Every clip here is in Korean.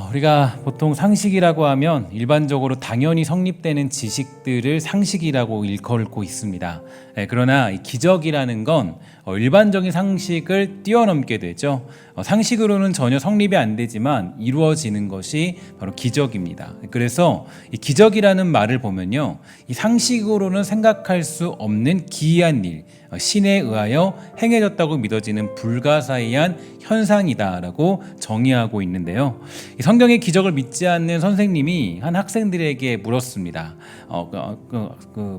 우리가 보통 상식이라고 하면 일반적으로 당연히 성립되는 지식들을 상식이라고 일컬고 있습니다. 그러나 이 기적이라는 건 일반적인 상식을 뛰어넘게 되죠. 상식으로는 전혀 성립이 안 되지만 이루어지는 것이 바로 기적입니다. 그래서 이 기적이라는 말을 보면요, 이 상식으로는 생각할 수 없는 기이한 일, 신에 의하여 행해졌다고 믿어지는 불가사의한 현상이다라고 정의하고 있는데요. 이 성경의 기적을 믿지 않는 선생님이 한 학생들에게 물었습니다.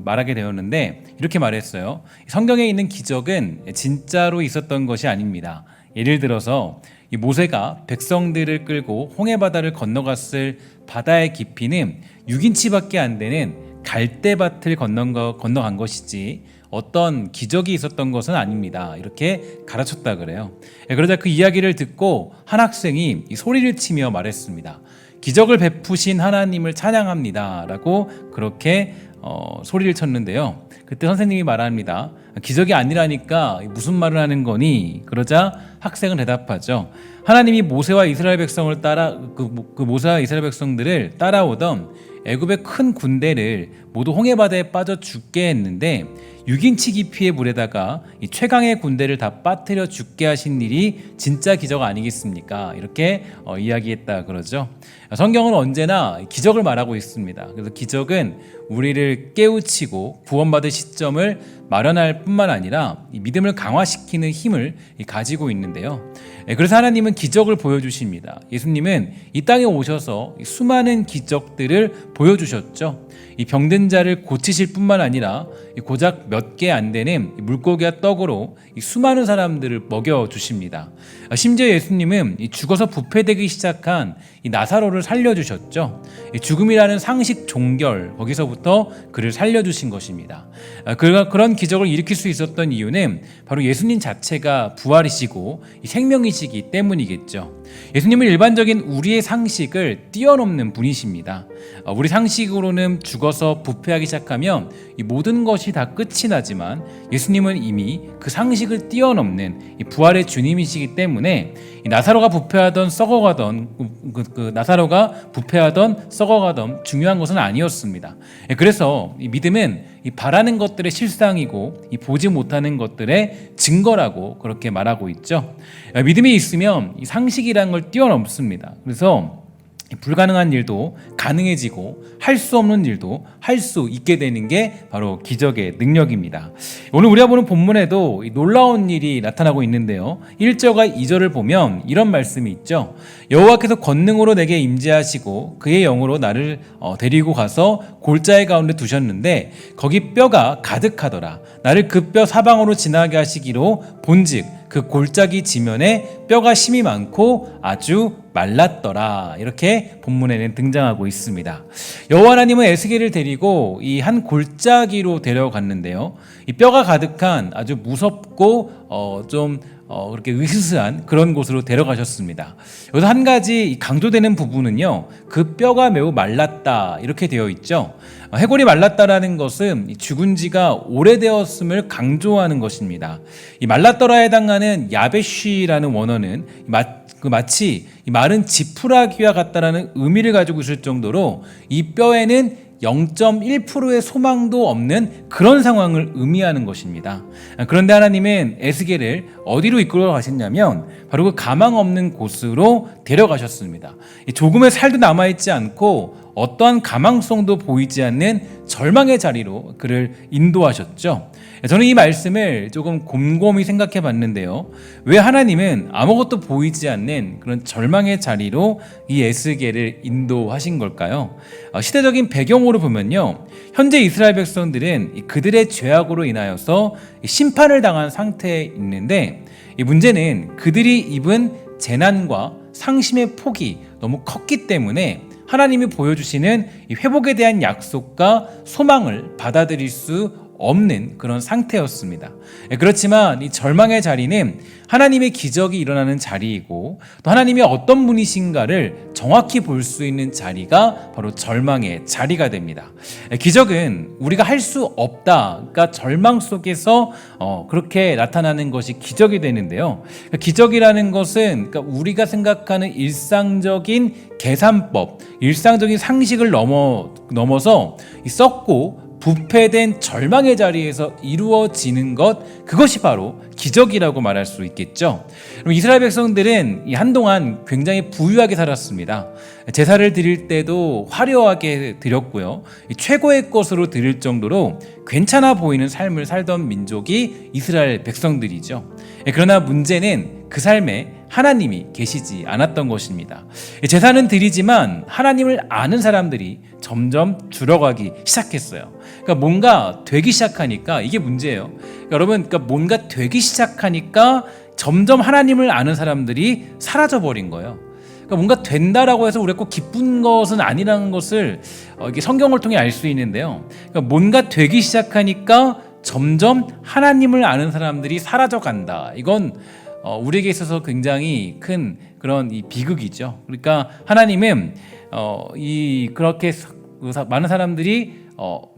말하게 되었는데 이렇게 말했어요. 성경에 있는 기적은 진짜로 있었던 것이 아닙니다. 예를 들어서 이 모세가 백성들을 끌고 홍해바다를 건너갔을 바다의 깊이는 6인치밖에 안 되는 갈대밭을 건너간 것이지 어떤 기적이 있었던 것은 아닙니다. 이렇게 가르쳤다 그래요. 그러자 그 이야기를 듣고 한 학생이 소리를 치며 말했습니다. 기적을 베푸신 하나님을 찬양합니다 라고 그렇게 소리를 쳤는데요. 그때 선생님이 말합니다. 기적이 아니라니까 무슨 말을 하는 거니? 그러자 학생은 대답하죠. 하나님이 모세와 이스라엘 백성을 모세와 이스라엘 백성들을 따라오던 애굽의 큰 군대를 모두 홍해바다에 빠져 죽게 했는데 6인치 깊이의 물에다가 이 최강의 군대를 다 빠뜨려 죽게 하신 일이 진짜 기적 아니겠습니까? 이렇게 이야기했다 그러죠. 성경은 언제나 기적을 말하고 있습니다. 그래서 기적은 우리를 깨우치고 구원받을 시점을 마련할 뿐만 아니라 이 믿음을 강화시키는 힘을 가지고 있는데요. 그래서 하나님은 기적을 보여주십니다. 예수님은 이 땅에 오셔서 수많은 기적들을 보여주셨죠. 이 병든 자를 고치실 뿐만 아니라 고작 몇 개 안 되는 물고기와 떡으로 수많은 사람들을 먹여주십니다. 심지어 예수님은 죽어서 부패되기 시작한 나사로를 살려주셨죠. 죽음이라는 상식 종결, 거기서부터 그를 살려주신 것입니다. 그런 기적을 일으킬 수 있었던 이유는 바로 예수님 자체가 부활이시고 생명이시기 때문이겠죠. 예수님은 일반적인 우리의 상식을 뛰어넘는 분이십니다. 우리 상식으로는 죽어서 부패하기 시작하면 이 모든 것이 다 끝이 나지만 예수님은 이미 그 상식을 뛰어넘는 부활의 주님이시기 때문에 나사로가 부패하던 썩어가던 중요한 것은 아니었습니다. 그래서 이 믿음은 바라는 것들의 실상이고 보지 못하는 것들의 증거라고 그렇게 말하고 있죠. 믿음이 있으면 이 상식이라는 걸 뛰어넘습니다. 그래서 불가능한 일도 가능해지고 할 수 없는 일도 할 수 있게 되는 게 바로 기적의 능력입니다. 오늘 우리가 보는 본문에도 놀라운 일이 나타나고 있는데요. 1절과 2절을 보면 이런 말씀이 있죠. 여호와께서 권능으로 내게 임재하시고 그의 영으로 나를 데리고 가서 골짜기 가운데 두셨는데 거기 뼈가 가득하더라. 나를 그 뼈 사방으로 지나게 하시기로 본즉 그 골짜기 지면에 뼈가 심이 많고 아주 말랐더라. 이렇게 본문에는 등장하고 있습니다. 여호와 하나님은 에스겔을 데리고 이 한 골짜기로 데려갔는데요. 이 뼈가 가득한 아주 무섭고 그렇게 으스스한 그런 곳으로 데려가셨습니다. 여기서 한 가지 강조되는 부분은요, 그 뼈가 매우 말랐다 이렇게 되어 있죠. 해골이 말랐다라는 것은 죽은 지가 오래되었음을 강조하는 것입니다. 이 말랐더라에 해당하는 야베쉬라는 원어는 마치 마른 지푸라기와 같다라는 의미를 가지고 있을 정도로 이 뼈에는 0.1%의 소망도 없는 그런 상황을 의미하는 것입니다. 그런데 하나님은 에스겔을 어디로 이끌어 가셨냐면 바로 그 가망 없는 곳으로 데려가셨습니다. 조금의 살도 남아있지 않고 어떠한 가망성도 보이지 않는 절망의 자리로 그를 인도하셨죠. 저는 이 말씀을 조금 곰곰이 생각해 봤는데요. 왜 하나님은 아무것도 보이지 않는 그런 절망의 자리로 이 에스겔을 인도하신 걸까요? 시대적인 배경으로 보면요, 현재 이스라엘 백성들은 그들의 죄악으로 인하여서 심판을 당한 상태에 있는데, 이 문제는 그들이 입은 재난과 상심의 폭이 너무 컸기 때문에 하나님이 보여주시는 이 회복에 대한 약속과 소망을 받아들일 수 없는 그런 상태였습니다. 그렇지만 이 절망의 자리는 하나님의 기적이 일어나는 자리이고 또 하나님이 어떤 분이신가를 정확히 볼 수 있는 자리가 바로 절망의 자리가 됩니다. 기적은 우리가 할 수 없다, 그러니까 절망 속에서 그렇게 나타나는 것이 기적이 되는데요. 기적이라는 것은 그러니까 우리가 생각하는 일상적인 계산법, 일상적인 상식을 넘어서 썩고 부패된 절망의 자리에서 이루어지는 것, 그것이 바로 기적이라고 말할 수 있겠죠. 그럼 이스라엘 백성들은 한동안 굉장히 부유하게 살았습니다. 제사를 드릴 때도 화려하게 드렸고요. 최고의 것으로 드릴 정도로 괜찮아 보이는 삶을 살던 민족이 이스라엘 백성들이죠. 그러나 문제는 그 삶에 하나님이 계시지 않았던 것입니다. 제사는 드리지만 하나님을 아는 사람들이 점점 줄어가기 시작했어요. 그러니까 뭔가 되기 시작하니까 이게 문제예요. 그러니까 여러분, 그러니까 뭔가 되기 시작하니까 점점 하나님을 아는 사람들이 사라져 버린 거예요. 그러니까 뭔가 된다라고 해서 우리가 꼭 기쁜 것은 아니라는 것을 이게 성경을 통해 알 수 있는데요. 그러니까 뭔가 되기 시작하니까 점점 하나님을 아는 사람들이 사라져 간다. 이건 우리에게 있어서 굉장히 큰 그런 이 비극이죠. 그러니까 하나님은 그렇게 많은 사람들이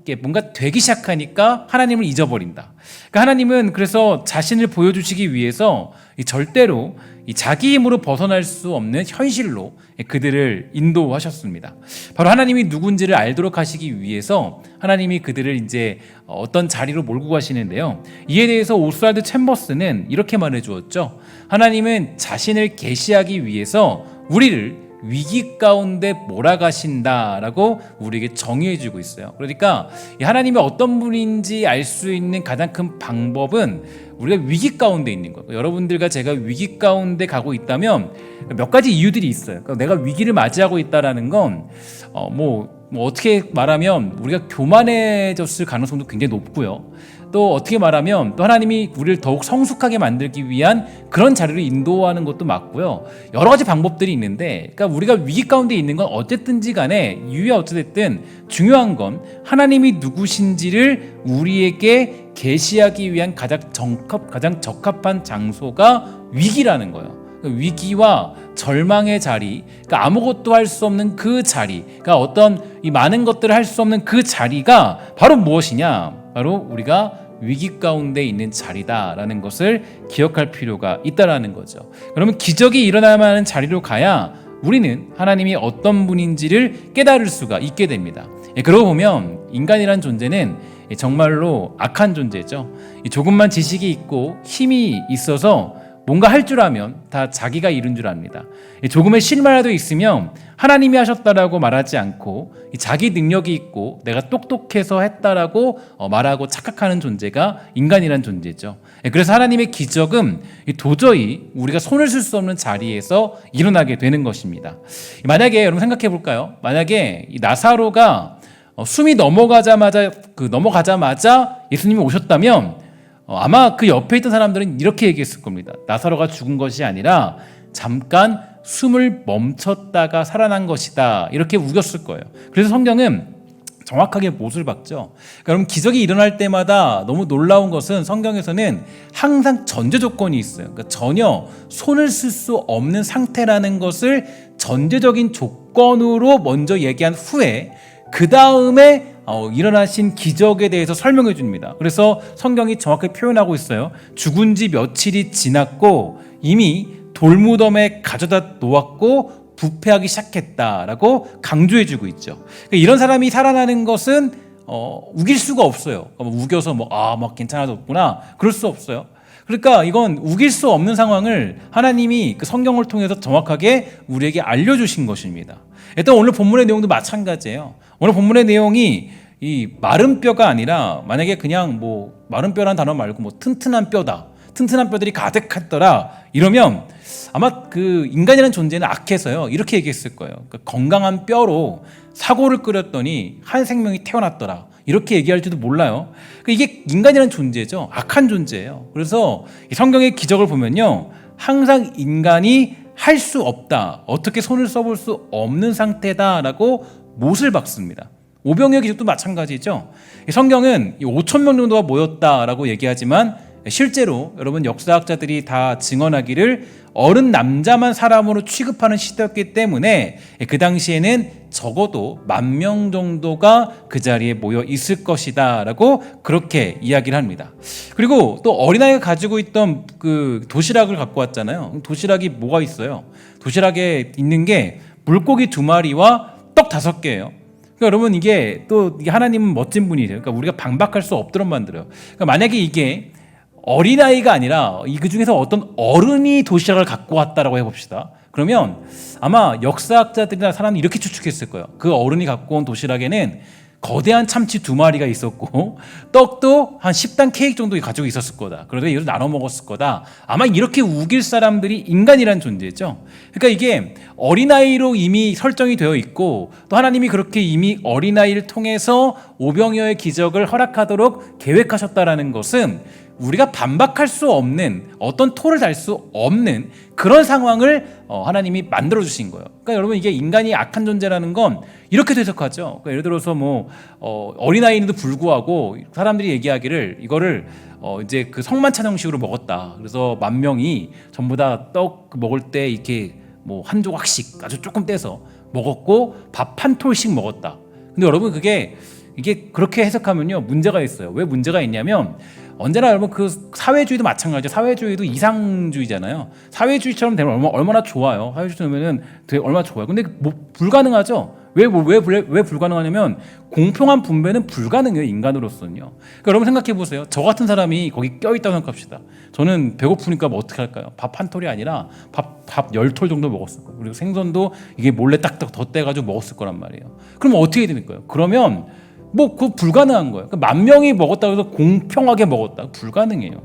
이게 뭔가 되기 시작하니까 하나님을 잊어버린다. 그러니까 하나님은 그래서 자신을 보여주시기 위해서 절대로 자기 힘으로 벗어날 수 없는 현실로 그들을 인도하셨습니다. 바로 하나님이 누군지를 알도록 하시기 위해서 하나님이 그들을 이제 어떤 자리로 몰고 가시는데요. 이에 대해서 오스왈드 챔버스는 이렇게 말해 주었죠. 하나님은 자신을 계시하기 위해서 우리를 위기 가운데 몰아가신다라고 우리에게 정의해 주고 있어요. 그러니까 하나님이 어떤 분인지 알 수 있는 가장 큰 방법은 우리가 위기 가운데 있는 거예요. 여러분들과 제가 위기 가운데 가고 있다면 몇 가지 이유들이 있어요. 그러니까 내가 위기를 맞이하고 있다라는 건 어떻게 말하면 우리가 교만해졌을 가능성도 굉장히 높고요. 또 어떻게 말하면 또 하나님이 우리를 더욱 성숙하게 만들기 위한 그런 자리로 인도하는 것도 맞고요. 여러 가지 방법들이 있는데, 그러니까 우리가 위기 가운데 있는 건 어쨌든지 간에 이유야 어쨌든 중요한 건 하나님이 누구신지를 우리에게 계시하기 위한 가장 적합한 장소가 위기라는 거예요. 위기와 절망의 자리, 그러니까 아무것도 할 수 없는 그 자리, 그러니까 어떤 이 많은 것들을 할 수 없는 그 자리가 바로 무엇이냐? 바로 우리가 위기 가운데 있는 자리다라는 것을 기억할 필요가 있다라는 거죠. 그러면 기적이 일어나야만 하는 자리로 가야 우리는 하나님이 어떤 분인지를 깨달을 수가 있게 됩니다. 그러고 보면 인간이란 존재는 정말로 악한 존재죠. 조금만 지식이 있고 힘이 있어서 뭔가 할 줄 아면 다 자기가 이룬 줄 압니다. 조금의 실마라도 있으면 하나님이 하셨다라고 말하지 않고 자기 능력이 있고 내가 똑똑해서 했다라고 말하고 착각하는 존재가 인간이란 존재죠. 그래서 하나님의 기적은 도저히 우리가 손을 쓸 수 없는 자리에서 일어나게 되는 것입니다. 만약에 여러분 생각해 볼까요? 만약에 이 나사로가 숨이 넘어가자마자 예수님이 오셨다면 아마 그 옆에 있던 사람들은 이렇게 얘기했을 겁니다. 나사로가 죽은 것이 아니라 잠깐 숨을 멈췄다가 살아난 것이다. 이렇게 우겼을 거예요. 그래서 성경은 정확하게 못을 박죠. 그러니까 기적이 일어날 때마다 너무 놀라운 것은 성경에서는 항상 전제 조건이 있어요. 그러니까 전혀 손을 쓸 수 없는 상태라는 것을 전제적인 조건으로 먼저 얘기한 후에 그 다음에 일어나신 기적에 대해서 설명해 줍니다. 그래서 성경이 정확히 표현하고 있어요. 죽은 지 며칠이 지났고 이미 돌무덤에 가져다 놓았고 부패하기 시작했다라고 강조해 주고 있죠. 이런 사람이 살아나는 것은 우길 수가 없어요. 우겨서 막 괜찮아졌구나 그럴 수 없어요. 그러니까 이건 우길 수 없는 상황을 하나님이 그 성경을 통해서 정확하게 우리에게 알려주신 것입니다. 일단 오늘 본문의 내용도 마찬가지예요. 오늘 본문의 내용이 이 마른 뼈가 아니라 만약에 그냥 마른 뼈라는 단어 말고 튼튼한 뼈다, 튼튼한 뼈들이 가득했더라 이러면 아마 그 인간이라는 존재는 악해서요 이렇게 얘기했을 거예요. 그러니까 건강한 뼈로 사고를 끓였더니 한 생명이 태어났더라 이렇게 얘기할지도 몰라요. 이게 인간이라는 존재죠. 악한 존재예요. 그래서 성경의 기적을 보면요 항상 인간이 할 수 없다, 어떻게 손을 써볼 수 없는 상태다라고 못을 박습니다. 오병이어 기적도 마찬가지죠. 성경은 5천 명 정도가 모였다라고 얘기하지만 실제로 여러분 역사학자들이 다 증언하기를 어른 남자만 사람으로 취급하는 시대였기 때문에 그 당시에는 적어도 10,000명 정도가 그 자리에 모여 있을 것이다 라고 그렇게 이야기를 합니다. 그리고 또 어린아이가 가지고 있던 그 도시락을 갖고 왔잖아요. 도시락이 뭐가 있어요? 도시락에 있는 게 물고기 2마리와 떡 5개예요. 그러니까 여러분 이게 또 하나님은 멋진 분이세요. 그러니까 우리가 반박할 수 없도록 만들어요. 그러니까 만약에 이게 어린아이가 아니라 그 중에서 어떤 어른이 도시락을 갖고 왔다라고 해봅시다. 그러면 아마 역사학자들이나 사람이 이렇게 추측했을 거예요. 그 어른이 갖고 온 도시락에는 거대한 참치 2마리가 있었고 떡도 한 10단 케이크 정도 가지고 있었을 거다. 그러다 이걸 나눠 먹었을 거다. 아마 이렇게 우길 사람들이 인간이라는 존재죠. 그러니까 이게 어린아이로 이미 설정이 되어 있고 또 하나님이 그렇게 이미 어린아이를 통해서 오병이어의 기적을 허락하도록 계획하셨다라는 것은 우리가 반박할 수 없는 어떤 토를 달 수 없는 그런 상황을 하나님이 만들어 주신 거예요. 그러니까 여러분 이게 인간이 악한 존재라는 건 이렇게 해석하죠. 그러니까 예를 들어서 뭐 어린아이인데도 불구하고 사람들이 얘기하기를 이거를 이제 그 성만찬형식으로 먹었다. 그래서 10,000명이 전부 다 떡 먹을 때 이렇게 뭐 한 조각씩 아주 조금 떼서 먹었고 밥 한 톨씩 먹었다. 근데 여러분 이게 그렇게 해석하면요 문제가 있어요. 왜 문제가 있냐면 언제나 여러분 그 사회주의도 마찬가지죠. 사회주의도 이상주의잖아요. 사회주의처럼 되면 얼마나 좋아요. 사회주의처럼 되면 되게 얼마나 좋아요. 근데 뭐 불가능하죠. 왜 불가능하냐면 공평한 분배는 불가능해요. 인간으로서는요. 그러니까 여러분 생각해 보세요. 저 같은 사람이 거기 껴있다고 생각합시다. 저는 배고프니까 뭐 어떻게 할까요? 밥 한 톨이 아니라 밥 10톨 정도 먹었을 거예요. 그리고 생선도 이게 몰래 딱딱 덧대가지고 먹었을 거란 말이에요. 그럼 어떻게 되는 거예요? 그러면 뭐 그거 불가능한 거예요. 그러니까 10,000명이 먹었다고 해서 공평하게 먹었다. 불가능해요.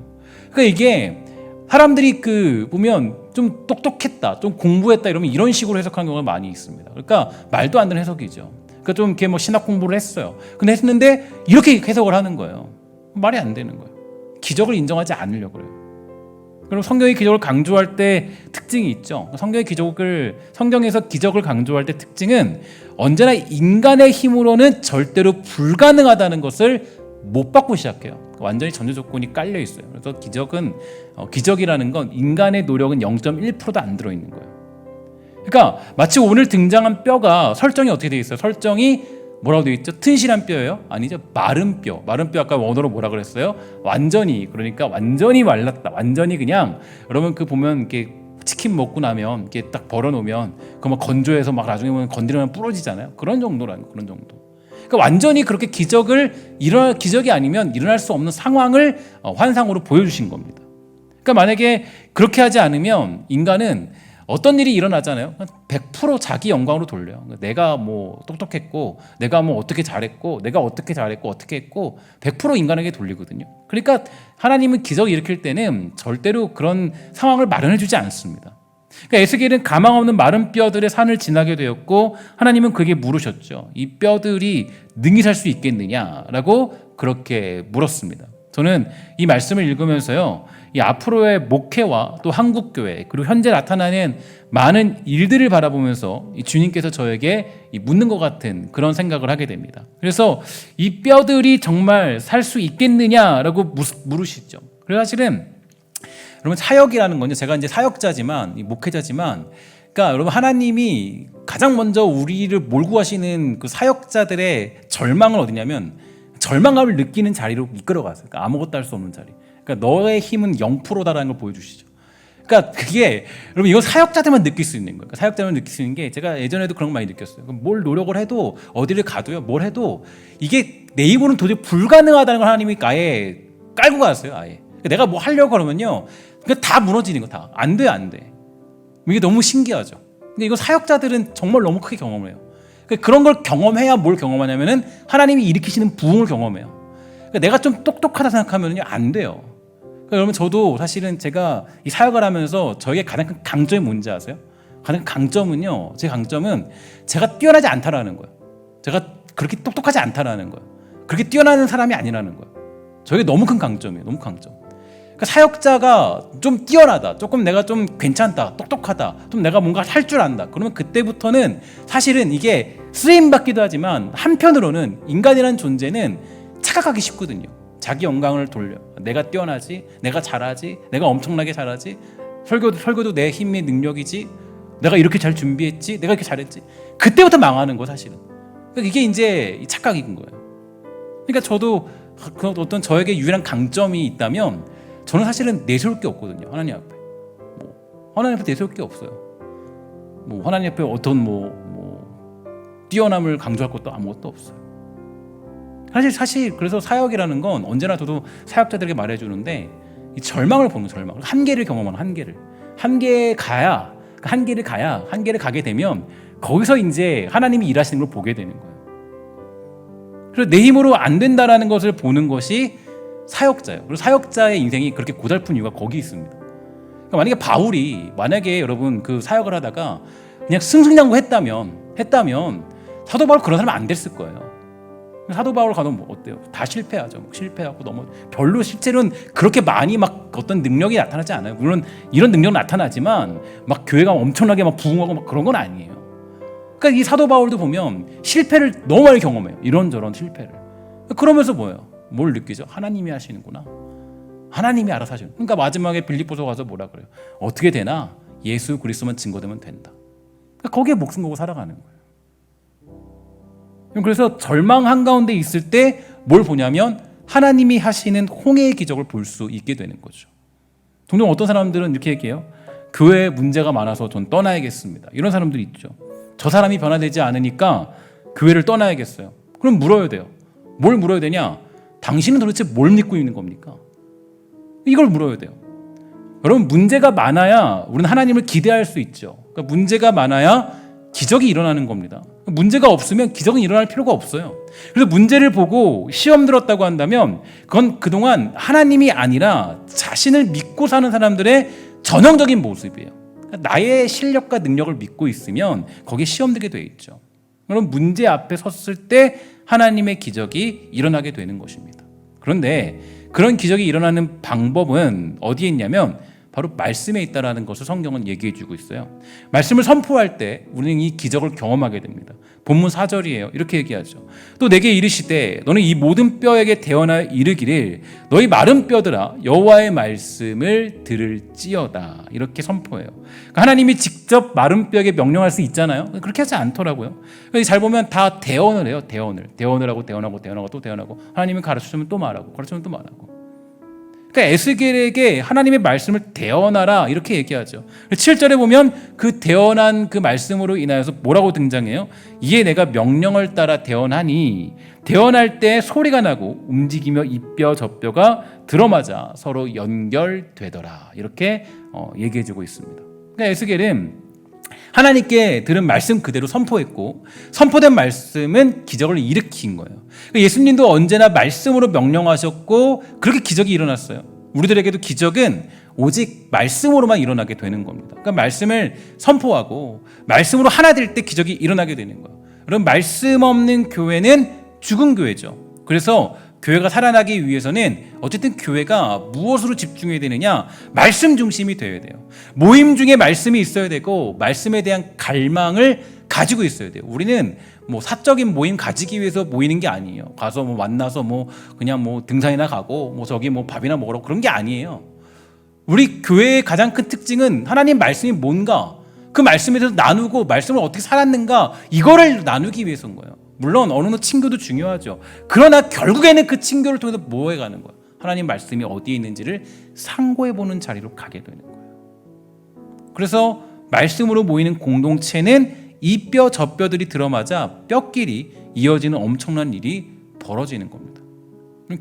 그러니까 이게 사람들이 그 보면 좀 똑똑했다, 좀 공부했다 이러면 이런 식으로 해석하는 경우가 많이 있습니다. 그러니까 말도 안 되는 해석이죠. 그러니까 좀 이렇게 뭐 신학 공부를 했어요. 근데 했는데 이렇게 해석을 하는 거예요. 말이 안 되는 거예요. 기적을 인정하지 않으려고 그래요. 그럼 성경의 기적을 강조할 때 특징이 있죠. 성경에서 기적을 강조할 때 특징은 언제나 인간의 힘으로는 절대로 불가능하다는 것을 못 받고 시작해요. 완전히 전제 조건이 깔려 있어요. 그래서 기적이라는 건 인간의 노력은 0.1%도 안 들어 있는 거예요. 그러니까 마치 오늘 등장한 뼈가 설정이 어떻게 되어 있어요? 설정이 뭐라고 되어 있죠? 튼실한 뼈예요? 아니죠. 마른 뼈. 마른 뼈 아까 원어로 뭐라 그랬어요? 그러니까 완전히 말랐다. 완전히 그냥 여러분 그 보면 이렇게 치킨 먹고 나면 이렇게 딱 벌어놓으면 그거 막 건조해서 막 나중에 보면 건드리면 부러지잖아요. 그런 정도라는 거, 그런 정도. 그러니까 완전히 그렇게 기적이 아니면 일어날 수 없는 상황을 환상으로 보여주신 겁니다. 그러니까 만약에 그렇게 하지 않으면 인간은 어떤 일이 일어나잖아요. 100% 자기 영광으로 돌려요. 내가 뭐 똑똑했고, 내가 뭐 어떻게 잘했고, 어떻게 했고, 100% 인간에게 돌리거든요. 그러니까 하나님은 기적을 일으킬 때는 절대로 그런 상황을 마련해주지 않습니다. 그러니까 에스겔은 가망 없는 마른 뼈들의 산을 지나게 되었고, 하나님은 그에게 물으셨죠. 이 뼈들이 능히 살 수 있겠느냐라고 그렇게 물었습니다. 저는 이 말씀을 읽으면서요, 이 앞으로의 목회와 또 한국교회 그리고 현재 나타나는 많은 일들을 바라보면서 이 주님께서 저에게 묻는 것 같은 그런 생각을 하게 됩니다. 그래서 이 뼈들이 정말 살 수 있겠느냐라고 물으시죠. 그래서 사실은 여러분 사역이라는 건요, 제가 이제 사역자지만 목회자지만, 그러니까 여러분 하나님이 가장 먼저 우리를 몰고 가시는 그 사역자들의 절망은 어디냐면 절망감을 느끼는 자리로 이끌어 가세요. 그러니까 아무것도 할 수 없는 자리. 그러니까 너의 힘은 0%다라는 걸 보여주시죠. 그러니까 그게 여러분 이거 사역자들만 느낄 수 있는 거예요. 그러니까 사역자만 느낄 수 있는 게 제가 예전에도 그런 거 많이 느꼈어요. 뭘 노력을 해도 어디를 가도요, 뭘 해도 이게 내 힘으로는 도저히 불가능하다는 걸 하나님이 아예 깔고 가세요. 아예. 그러니까 내가 뭐 하려고 그러면요, 그러니까 다 무너지는 거 다. 안 돼, 안 돼. 이게 너무 신기하죠. 근데 이거 사역자들은 정말 너무 크게 경험을 해요. 그러니까 그런 걸 경험해야 뭘 경험하냐면은 하나님이 일으키시는 부흥을 경험해요. 그러니까 내가 좀 똑똑하다 생각하면요, 안 돼요. 그러니까 여러분 저도 사실은 제가 이 사역을 하면서 저에게 가장 큰 강점이 뭔지 아세요? 가장 큰 강점은요, 제 강점은 제가 뛰어나지 않다라는 거예요. 제가 그렇게 똑똑하지 않다라는 거예요. 그렇게 뛰어나는 사람이 아니라는 거예요. 저게 너무 큰 강점이에요. 너무 강점. 그러니까 사역자가 좀 뛰어나다, 조금 내가 좀 괜찮다, 똑똑하다, 좀 내가 뭔가 할 줄 안다, 그러면 그때부터는 사실은 이게 쓰임받기도 하지만 한편으로는 인간이라는 존재는 착각하기 쉽거든요. 자기 영광을 돌려, 내가 뛰어나지, 내가 잘하지, 내가 엄청나게 잘하지, 설교도 내 힘의 능력이지, 내가 이렇게 잘 준비했지, 내가 이렇게 잘했지. 그때부터 망하는 거 사실은. 그러니까 이게 이제 착각인 거예요. 그러니까 저도 어떤 저에게 유일한 강점이 있다면 저는 사실은 내세울 게 없거든요. 하나님 앞에. 하나님 앞에 내세울 게 없어요. 하나님 앞에 어떤 뛰어남을 강조할 것도 아무것도 없어요. 사실 그래서 사역이라는 건 언제나 저도 사역자들에게 말해주는데, 이 절망을 보는 절망, 한계를 경험하는 한계를 가게 되면 거기서 이제 하나님이 일하시는 걸 보게 되는 거예요. 그래서 내 힘으로 안 된다라는 것을 보는 것이 사역자예요. 그리고 사역자의 인생이 그렇게 고달픈 이유가 거기 있습니다. 그러니까 만약에 바울이 여러분 그 사역을 하다가 그냥 승승장구했다면 사도 바울 그런 사람 안 됐을 거예요. 사도 바울 가면 어때요? 다 실패하죠. 실패하고 너무 별로 실제로는 그렇게 많이 막 어떤 능력이 나타나지 않아요. 물론 이런 능력 나타나지만 막 교회가 엄청나게 막 부흥하고 막 그런 건 아니에요. 그러니까 이 사도 바울도 보면 실패를 너무 많이 경험해요. 이런저런 실패를. 그러면서 뭘 느끼죠? 하나님이 하시는구나. 하나님이 알아서 하시는. 그러니까 마지막에 빌립보서 가서 뭐라 그래요? 어떻게 되나? 예수 그리스도만 증거되면 된다. 그러니까 거기에 목숨 걸고 살아가는 거예요. 그래서 절망 한가운데 있을 때 뭘 보냐면 하나님이 하시는 홍해의 기적을 볼 수 있게 되는 거죠. 종종 어떤 사람들은 이렇게 얘기해요. 교회에 문제가 많아서 전 떠나야겠습니다. 이런 사람들이 있죠. 저 사람이 변화되지 않으니까 교회를 떠나야겠어요. 그럼 물어야 돼요. 뭘 물어야 되냐? 당신은 도대체 뭘 믿고 있는 겁니까? 이걸 물어야 돼요. 여러분, 문제가 많아야 우리는 하나님을 기대할 수 있죠. 그러니까 문제가 많아야 기적이 일어나는 겁니다. 문제가 없으면 기적은 일어날 필요가 없어요. 그래서 문제를 보고 시험 들었다고 한다면 그건 그동안 하나님이 아니라 자신을 믿고 사는 사람들의 전형적인 모습이에요. 그러니까 나의 실력과 능력을 믿고 있으면 거기에 시험 들게 돼 있죠. 그럼 문제 앞에 섰을 때 하나님의 기적이 일어나게 되는 것입니다. 그런데 그런 기적이 일어나는 방법은 어디에 있냐면 바로 말씀에 있다라는 것을 성경은 얘기해 주고 있어요. 말씀을 선포할 때 우리는 이 기적을 경험하게 됩니다. 본문 4절이에요. 이렇게 얘기하죠. 또 내게 이르시되 너는 이 모든 뼈에게 대언하여 이르기를 너희 마른 뼈들아 여호와의 말씀을 들을지어다. 이렇게 선포해요. 그러니까 하나님이 직접 마른 뼈에게 명령할 수 있잖아요. 그렇게 하지 않더라고요. 잘 보면 다 대언을 해요. 대언을 하고 대언하고 또 대언하고, 하나님이 가르쳐주면 또 말하고 가르쳐주면 또 말하고. 그러니까 에스겔에게 하나님의 말씀을 대언하라 이렇게 얘기하죠. 7절에 보면 그 대언한 그 말씀으로 인하여서 뭐라고 등장해요? 이에 내가 명령을 따라 대언하니 대언할 때 소리가 나고 움직이며 이 뼈 저 뼈가 들어맞아 서로 연결되더라. 이렇게 얘기해주고 있습니다. 그러니까 에스겔은 하나님께 들은 말씀 그대로 선포했고 선포된 말씀은 기적을 일으킨 거예요. 예수님도 언제나 말씀으로 명령하셨고 그렇게 기적이 일어났어요. 우리들에게도 기적은 오직 말씀으로만 일어나게 되는 겁니다. 그러니까 말씀을 선포하고 말씀으로 하나 될 때 기적이 일어나게 되는 거예요. 그럼 말씀 없는 교회는 죽은 교회죠. 그래서 교회가 살아나기 위해서는 어쨌든 교회가 무엇으로 집중해야 되느냐? 말씀 중심이 되어야 돼요. 모임 중에 말씀이 있어야 되고 말씀에 대한 갈망을 가지고 있어야 돼요. 우리는 사적인 모임 가지기 위해서 모이는 게 아니에요. 가서 만나서 그냥 등산이나 가고 저기 밥이나 먹으러 그런 게 아니에요. 우리 교회의 가장 큰 특징은 하나님 말씀이 뭔가, 그 말씀에 대해서 나누고 말씀을 어떻게 살았는가, 이거를 나누기 위해서인 거예요. 물론 어느 친교도 중요하죠. 그러나 결국에는 그 친교를 통해서 뭐 해가는 거예요? 하나님 말씀이 어디에 있는지를 상고해보는 자리로 가게 되는 거예요. 그래서 말씀으로 모이는 공동체는 이 뼈 저 뼈들이 들어맞아 뼈끼리 이어지는 엄청난 일이 벌어지는 겁니다.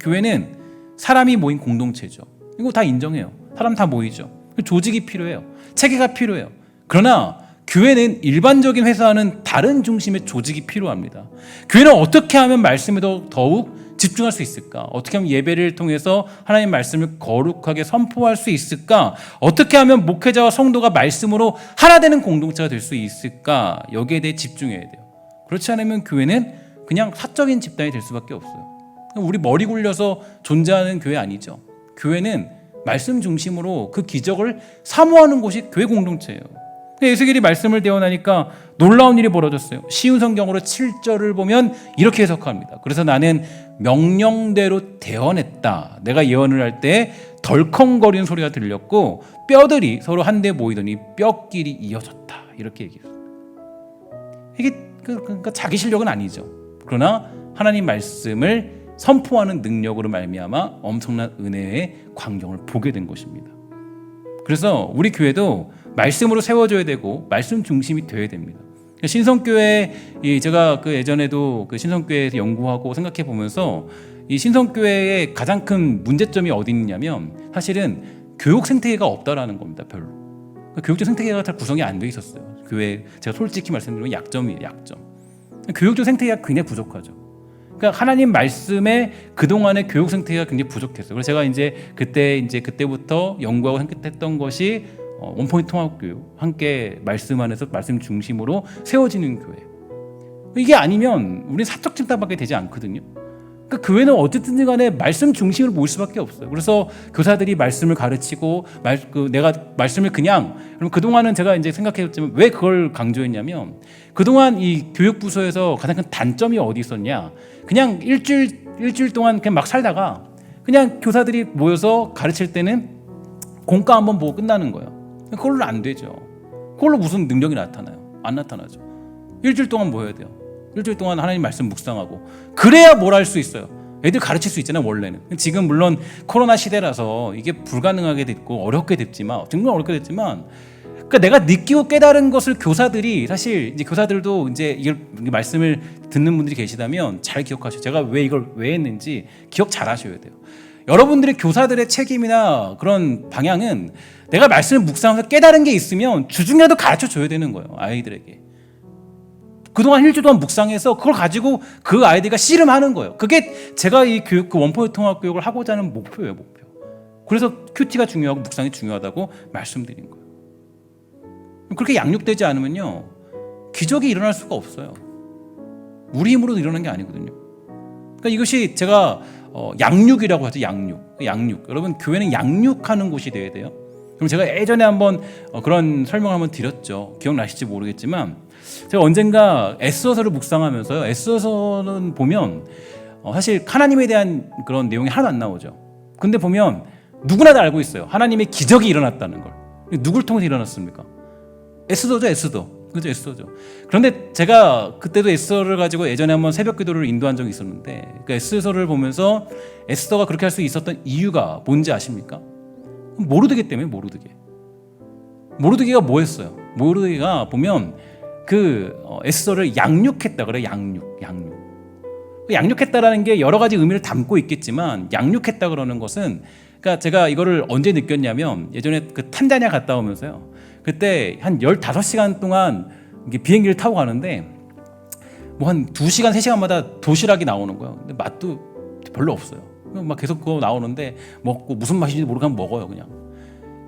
교회는 사람이 모인 공동체죠. 이거 다 인정해요. 사람 다 모이죠. 조직이 필요해요. 체계가 필요해요. 그러나 교회는 일반적인 회사와는 다른 중심의 조직이 필요합니다. 교회는 어떻게 하면 말씀에 더욱 집중할 수 있을까? 어떻게 하면 예배를 통해서 하나님 말씀을 거룩하게 선포할 수 있을까? 어떻게 하면 목회자와 성도가 말씀으로 하나 되는 공동체가 될 수 있을까? 여기에 대해 집중해야 돼요. 그렇지 않으면 교회는 그냥 사적인 집단이 될 수밖에 없어요. 우리 머리 굴려서 존재하는 교회 아니죠. 교회는 말씀 중심으로 그 기적을 사모하는 곳이 교회 공동체예요. 에스겔이 말씀을 대원하니까 놀라운 일이 벌어졌어요. 쉬운 성경으로 7절을 보면 이렇게 해석합니다. 그래서 나는 명령대로 대언했다. 내가 예언을 할 때 덜컹거리는 소리가 들렸고 뼈들이 서로 한데 모이더니 뼈끼리 이어졌다. 이렇게 얘기해요. 이게 그러니까 자기 실력은 아니죠. 그러나 하나님 말씀을 선포하는 능력으로 말미암아 엄청난 은혜의 광경을 보게 된 것입니다. 그래서 우리 교회도 말씀으로 세워져야 되고 말씀 중심이 되어야 됩니다. 신성교회 제가 예전에도 신성교회에서 연구하고 생각해 보면서 이 신성교회의 가장 큰 문제점이 어디 있냐면 사실은 교육 생태계가 없다라는 겁니다. 별로 교육적 생태계가 잘 구성이 안 돼 있었어요. 교회 제가 솔직히 말씀드리면 약점이에요. 약점. 교육적 생태계가 굉장히 부족하죠. 그러니까 하나님 말씀에 그동안의 교육 생태계가 굉장히 부족했어요. 그래서 제가 그때부터 연구하고 생각했던 것이 원포인트 통합교육, 함께 말씀 안에서 말씀 중심으로 세워지는 교회. 이게 아니면 우리는 사적 집단밖에 되지 않거든요. 그러니까 교회는 어쨌든 간에 말씀 중심으로 모일 수밖에 없어요. 그래서 교사들이 말씀을 가르치고 내가 말씀을 그럼 그동안은 제가 이제 생각해봤지만 왜 그걸 강조했냐면 그동안 이 교육부서에서 가장 큰 단점이 어디 있었냐. 그냥 일주일 동안 그냥 막 살다가 그냥 교사들이 모여서 가르칠 때는 공과 한번 보고 끝나는 거예요. 그걸로 안 되죠. 그걸로 무슨 능력이 나타나요? 안 나타나죠. 일주일 동안 뭐 해야 돼요? 일주일 동안 하나님 말씀 묵상하고 그래야 뭘 할 수 있어요. 애들 가르칠 수 있잖아요. 원래는. 지금 물론 코로나 시대라서 이게 불가능하게 됐고 어렵게 됐지만 정말 어렵게 됐지만 그러니까 내가 느끼고 깨달은 것을 교사들이 사실 이제 교사들도 이제 이걸 말씀을 듣는 분들이 계시다면 잘 기억하셔요. 제가 이걸 왜 했는지 기억 잘 하셔야 돼요. 여러분들의 교사들의 책임이나 그런 방향은 내가 말씀을 묵상하면서 깨달은 게 있으면 주중에도 가르쳐 줘야 되는 거예요. 아이들에게. 그동안 일주일 동안 묵상해서 그걸 가지고 그 아이들과 씨름하는 거예요. 그게 제가 이 교육, 원포인트 통합 교육을 하고자 하는 목표예요. 목표. 그래서 큐티가 중요하고 묵상이 중요하다고 말씀드린 거예요. 그렇게 양육되지 않으면요 기적이 일어날 수가 없어요. 우리 힘으로 일어나는 게 아니거든요. 그러니까 이것이 제가 양육이라고 하죠. 양육. 여러분 교회는 양육하는 곳이 돼야 돼요. 그럼 제가 예전에 한번 그런 설명을 한번 드렸죠. 기억나실지 모르겠지만 제가 언젠가 에스더서를 묵상하면서요. 에스더서는 보면 사실 하나님에 대한 그런 내용이 하나도 안 나오죠. 근데 보면 누구나 다 알고 있어요. 하나님의 기적이 일어났다는 걸. 누굴 통해서 일어났습니까? 에스더죠. 그죠, 에스더죠. 그런데 제가 그때도 에스더를 가지고 예전에 한번 새벽 기도를 인도한 적이 있었는데 그 에스더를 보면서 에스더가 그렇게 할 수 있었던 이유가 뭔지 아십니까? 모르드게 때문에 모르드게가 뭐 했어요? 모르드게가 보면 에스더를 양육했다 그래요. 양육했다라는 게 여러 가지 의미를 담고 있겠지만 양육했다 그러는 것은 그러니까 제가 이거를 언제 느꼈냐면 예전에 탄자니아 갔다 오면서요. 그때 한 15시간 동안 비행기를 타고 가는데 뭐 한 2시간, 3시간마다 도시락이 나오는 거예요. 근데 맛도 별로 없어요. 막 계속 그거 나오는데 먹고 무슨 맛인지 모르고 먹어요, 그냥.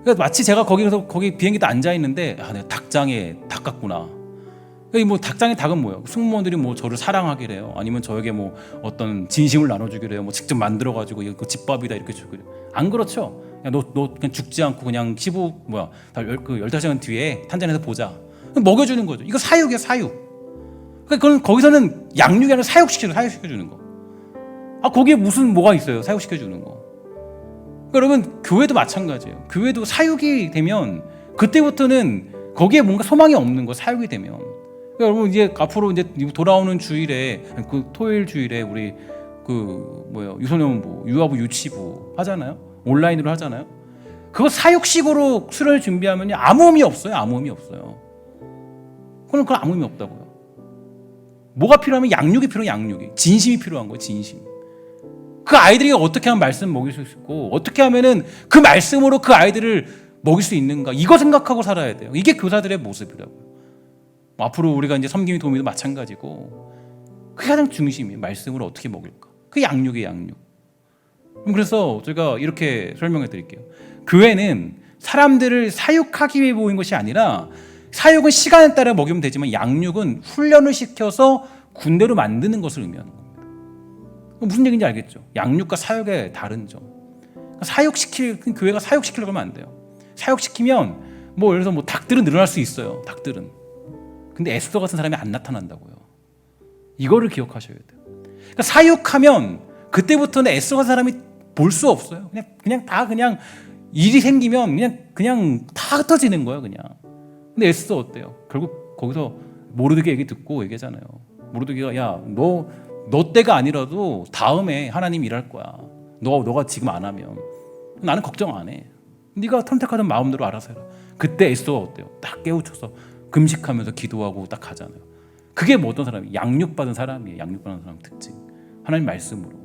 그러니까 마치 제가 거기 비행기도 앉아 있는데 내가 닭장에 닭 같구나. 뭐 닭장의 닭은 뭐예요? 승무원들이 뭐 저를 사랑하기래요. 아니면 저에게 뭐 어떤 진심을 나눠주기래요. 뭐 직접 만들어가지고 이거 집밥이다 이렇게 주기래요. 안 그렇죠? 너 그냥 죽지 않고 그냥 15시간 뒤에 탄자니아에서 보자. 먹여주는 거죠. 이거 사육이에요, 사육. 그러니까 거기서는 양육이 아니라 사육시켜주는 거. 거기에 뭐가 있어요? 사육시켜주는 거. 그러니까 여러분 교회도 마찬가지예요. 교회도 사육이 되면 그때부터는 거기에 뭔가 소망이 없는 거. 사육이 되면. 그러니까 여러분 이제 앞으로 이제 돌아오는 주일에 토요일 주일에 우리 유소년부, 유아부, 유치부 하잖아요. 온라인으로 하잖아요. 그거 사육식으로 수련을 준비하면 아무 의미 없어요. 그건 아무 의미 없다고요. 뭐가 필요하면 양육이 필요해요. 양육이. 진심이 필요한 거예요. 진심. 그 아이들이 어떻게 하면 말씀 먹일 수 있고 어떻게 하면은 그 말씀으로 그 아이들을 먹일 수 있는가 이거 생각하고 살아야 돼요. 이게 교사들의 모습이라고요. 앞으로 우리가 이제 섬김이 도우미도 마찬가지고 그게 가장 중심이에요. 말씀으로 어떻게 먹일까. 그게 양육이에요. 양육. 그래서 제가 이렇게 설명해 드릴게요. 교회는 사람들을 사육하기 위해 모인 것이 아니라 사육은 시간에 따라 먹이면 되지만 양육은 훈련을 시켜서 군대로 만드는 것을 의미하는 겁니다. 무슨 얘기인지 알겠죠? 양육과 사육의 다른 점. 교회가 사육시키려고 하면 안 돼요. 사육시키면 뭐 예를 들어서 뭐 닭들은 늘어날 수 있어요. 닭들은. 근데 에스더 같은 사람이 안 나타난다고요. 이거를 기억하셔야 돼요. 그러니까 사육하면 그때부터는 에스더 같은 사람이 볼 수 없어요. 그냥 일이 생기면 그냥 다 흩어지는 거예요, 그냥. 근데 에스더 어때요? 결국 거기서 모르드게 얘기 듣고 얘기하잖아요. 모르드게가 야, 너 때가 아니라도 다음에 하나님 일할 거야. 너가 지금 안 하면 나는 걱정 안 해. 네가 선택하던 마음대로 알아서 해라. 그때 에스더가 어때요? 딱 깨우쳐서 금식하면서 기도하고 딱 가잖아요. 그게 뭐 어떤 사람이 양육받은 사람이에요. 양육받은 사람 특징. 하나님 말씀으로.